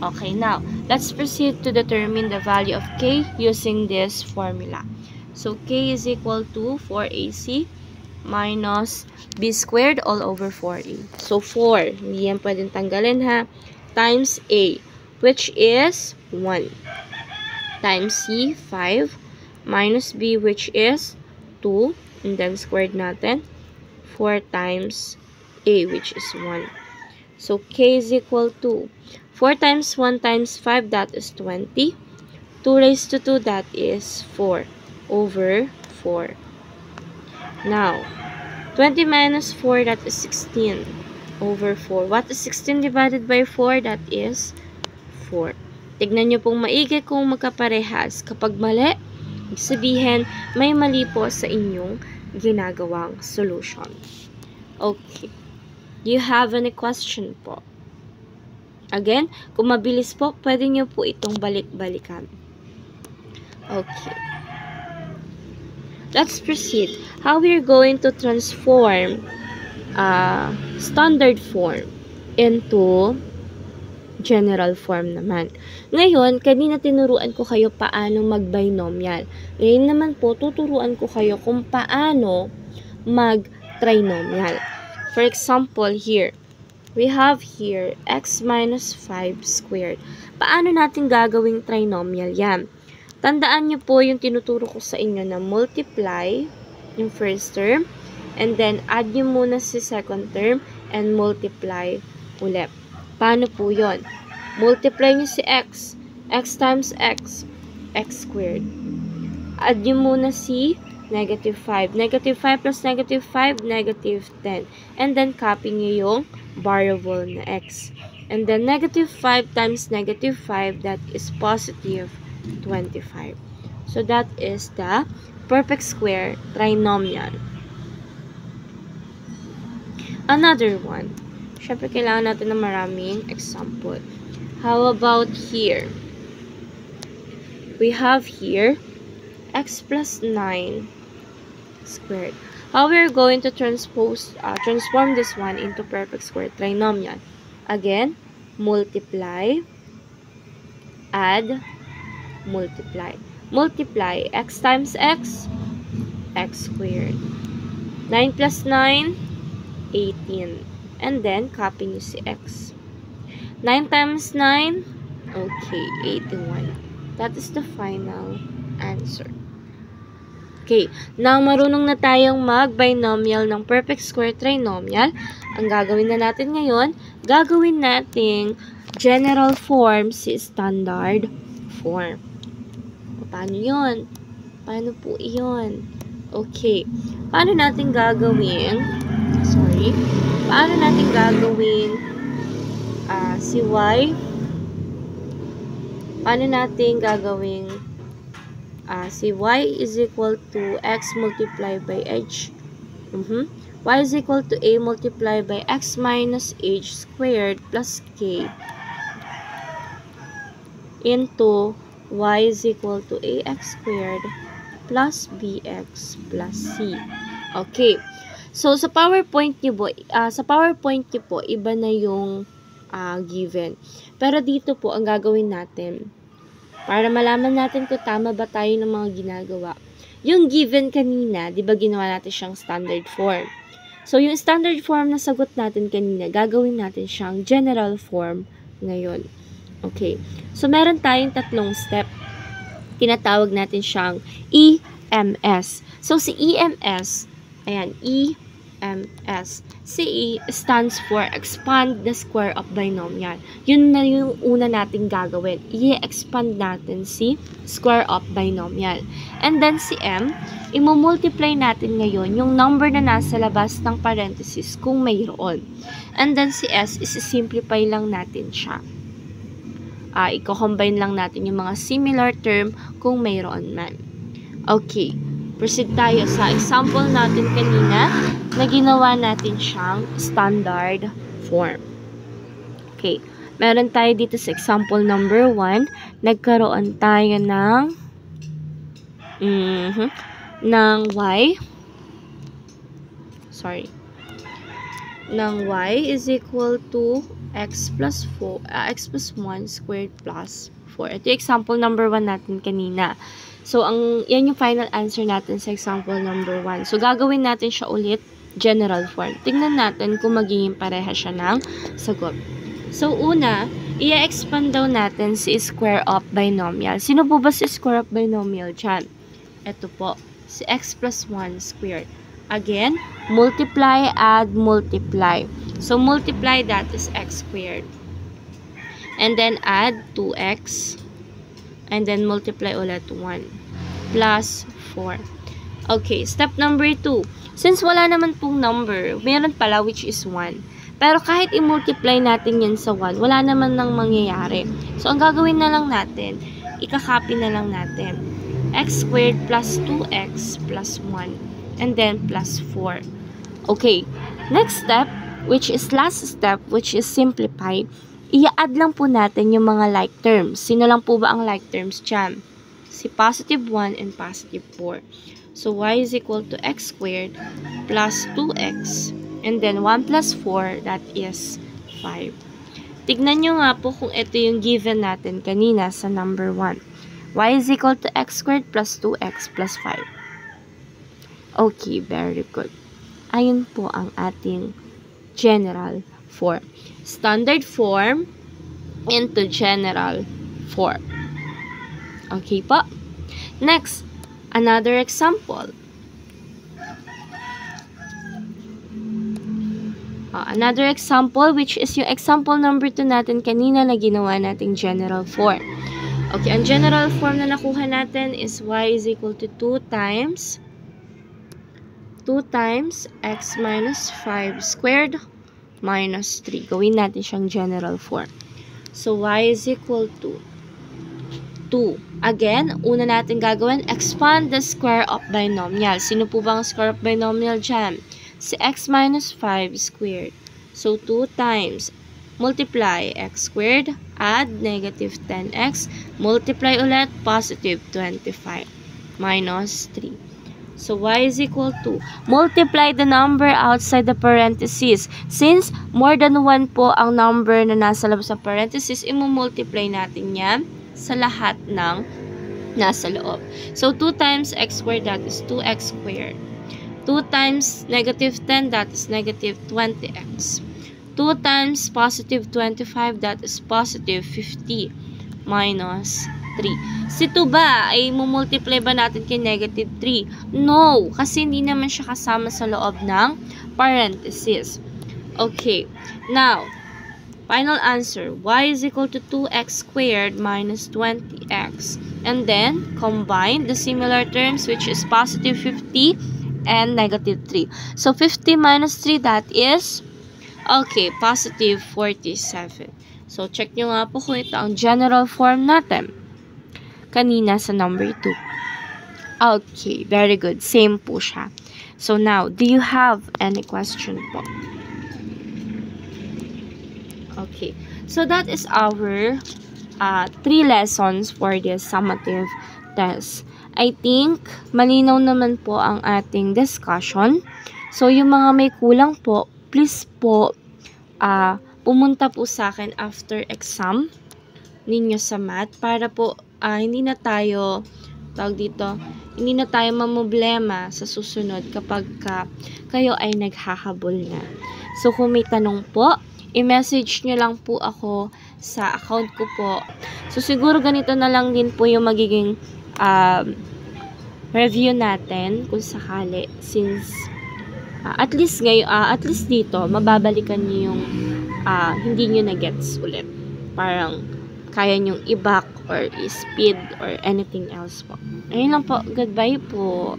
Okay, now, let's proceed to determine the value of k using this formula. So, k is equal to 4ac minus b squared all over 4a. So, 4. Hindi yan pwedeng tanggalin, ha? Times a, which is 1. Times c, 5. Minus b, which is 2. And then, squared natin. 4 times a, which is 1. So, k is equal to 4 times 1 times 5, that is 20. 2 raised to 2, that is 4 over 4. Now, 20 minus 4, that is 16 over 4. What is 16 divided by 4? That is 4. Tignan nyo pong maigi kung magkaparehas. Kapag mali, sabihin, may mali po sa inyong ginagawang solution. Okay. Do you have any question po? Again, kung mabilis po, pwede nyo po itong balik-balikan. Okay. Let's proceed. How we are going to transform standard form into general form naman. Ngayon, kanina tinuruan ko kayo paano mag-binomial. Ngayon naman po, tuturuan ko kayo kung paano mag-trinomial. For example, here, we have here x minus 5 squared. Paano natin gagawing trinomial yan? Tandaan nyo po yung tinuturo ko sa inyo na multiply yung first term, and then add nyo muna si second term, and multiply ulit. Paano po yun? Multiply nyo si x. X times x. X squared. Add nyo muna si negative 5. Negative 5 plus negative 5, negative 10. And then copy nyo yung variable na x. And then negative 5 times negative 5, that is positive 25. So that is the perfect square trinomial. Another one. Syempre, kailangan natin ng maraming example. How about here? We have here x plus 9 squared. How we are going to transform this one into perfect square trinomial? Again, multiply, add, multiply. Multiply x times x, x squared. 9 plus 9, 18. And then, copy nyo si x. 9 times 9, okay, 81. That is the final answer. Okay, now marunong na tayong mag-binomial ng perfect square trinomial. Ang gagawin na natin ngayon, gagawin nating general form si standard form. Paano yun? Paano po yun? Okay. Paano natin gagawin? Paano natin gagawin si y, paano natin gagawing si y is equal to x multiplied by h. Y is equal to a multiplied by x minus h squared plus k into y is equal to ax squared plus bx plus c. Okay. So, sa PowerPoint niyo po, iba na yung given. Pero dito po, ang gagawin natin, para malaman natin kung tama ba tayo ng mga ginagawa. Yung given kanina, di ba ginawa natin siyang standard form? So, yung standard form na sagot natin kanina, gagawin natin siyang general form ngayon. Okay. So, meron tayong tatlong step. Tinatawag natin siyang EMS. So, si EMS, ayan, EMS. Si E stands for expand the square of binomial. Yun na yung una natin gagawin. I-expand natin si square of binomial. And then si M, imumultiply natin ngayon yung number na nasa labas ng parenthesis kung mayroon. And then si S, isi-simplify lang natin siya. I-combine lang natin yung mga similar term kung mayroon man. Okay. Proceed tayo sa example natin kanina na ginawa natin siyang standard form. Okay. Meron tayo dito sa example number 1. Nagkaroon tayo ng y. Sorry. Ng y is equal to x plus 1 squared plus 4. Ito yung example number 1 natin kanina. So, yan yung final answer natin sa example number 1. So, gagawin natin siya ulit, general form. Tingnan natin kung magiging pareha siya ng sagot. So, una, i-expand daw natin si square of binomial. Sino po ba si square of binomial dyan? Ito po, si x plus 1 squared. Again, multiply, add, multiply. So, multiply, that is x squared. And then, add 2x. And then, multiply ulit 1. Plus 4. Okay, step number 2. Since wala naman pong number, meron pala which is 1. Pero kahit i-multiply natin yan sa 1, wala naman nang mangyayari. So, ang gagawin na lang natin, ika-copy na lang natin. X squared plus 2x plus 1. And then, plus 4. Okay, next step, which is last step, which is simplify. I-add lang po natin yung mga like terms. Sino lang po ba ang like terms dyan? Si positive 1 and positive 4. So, y is equal to x squared plus 2x. And then, 1 plus 4, that is 5. Tignan nyo nga po kung ito yung given natin kanina sa number 1. Y is equal to x squared plus 2x plus 5. Okay, very good. Ayun po ang ating general form. Standard form into general form. Okay po. Next, another example. Another example, which is yung example number 2 natin kanina na ginawa nating general form. Okay, ang general form na nakuha natin is y is equal to 2 times x minus 5 squared minus 3. Gawin natin siyang general form. So, y is equal to 2. Again, una natin gagawin, expand the square of binomial. Sino po ba ang square of binomial dyan? Si x minus 5 squared. So, 2 times, multiply x squared, add negative 10x, multiply ulit, positive 25, minus 3. So, y is equal to, multiply the number outside the parentheses. Since more than 1 po ang number na nasa labas ng parentheses, imumultiply natin yan sa lahat ng nasa loob. So, 2 times x squared, that is 2x squared. 2 times negative 10, that is negative 20x. 2 times positive 25, that is positive 50, minus 3. Si 2 ba, ay mumultiply ba natin kay negative 3? No, kasi hindi naman siya kasama sa loob ng parenthesis. Okay, now, final answer, y is equal to 2x squared minus 20x. And then, combine the similar terms, which is positive 50 and negative 3. So, 50 minus 3, that is Okay, positive 47. So, check nyo nga po kung ito ang general form natin. Kanina sa number 2. Okay, very good. Same po siya. So, now, do you have any question po? Okay. So, that is our 3 lessons for this summative test. I think, malinaw naman po ang ating discussion. So, yung mga may kulang po, please po, pumunta po sa akin after exam ninyo sa math para po hindi na tayo mamblema sa susunod kapag kayo ay naghahabol na. So, kung may tanong po, i-message nyo lang po ako sa account ko po. So, siguro ganito na lang din po yung magiging review natin kung sakali, since at least dito mababalikan niyo yung hindi niyo na gets ulit, parang kaya niyong i-back or i-speed or anything else po. Ayun lang po, goodbye po.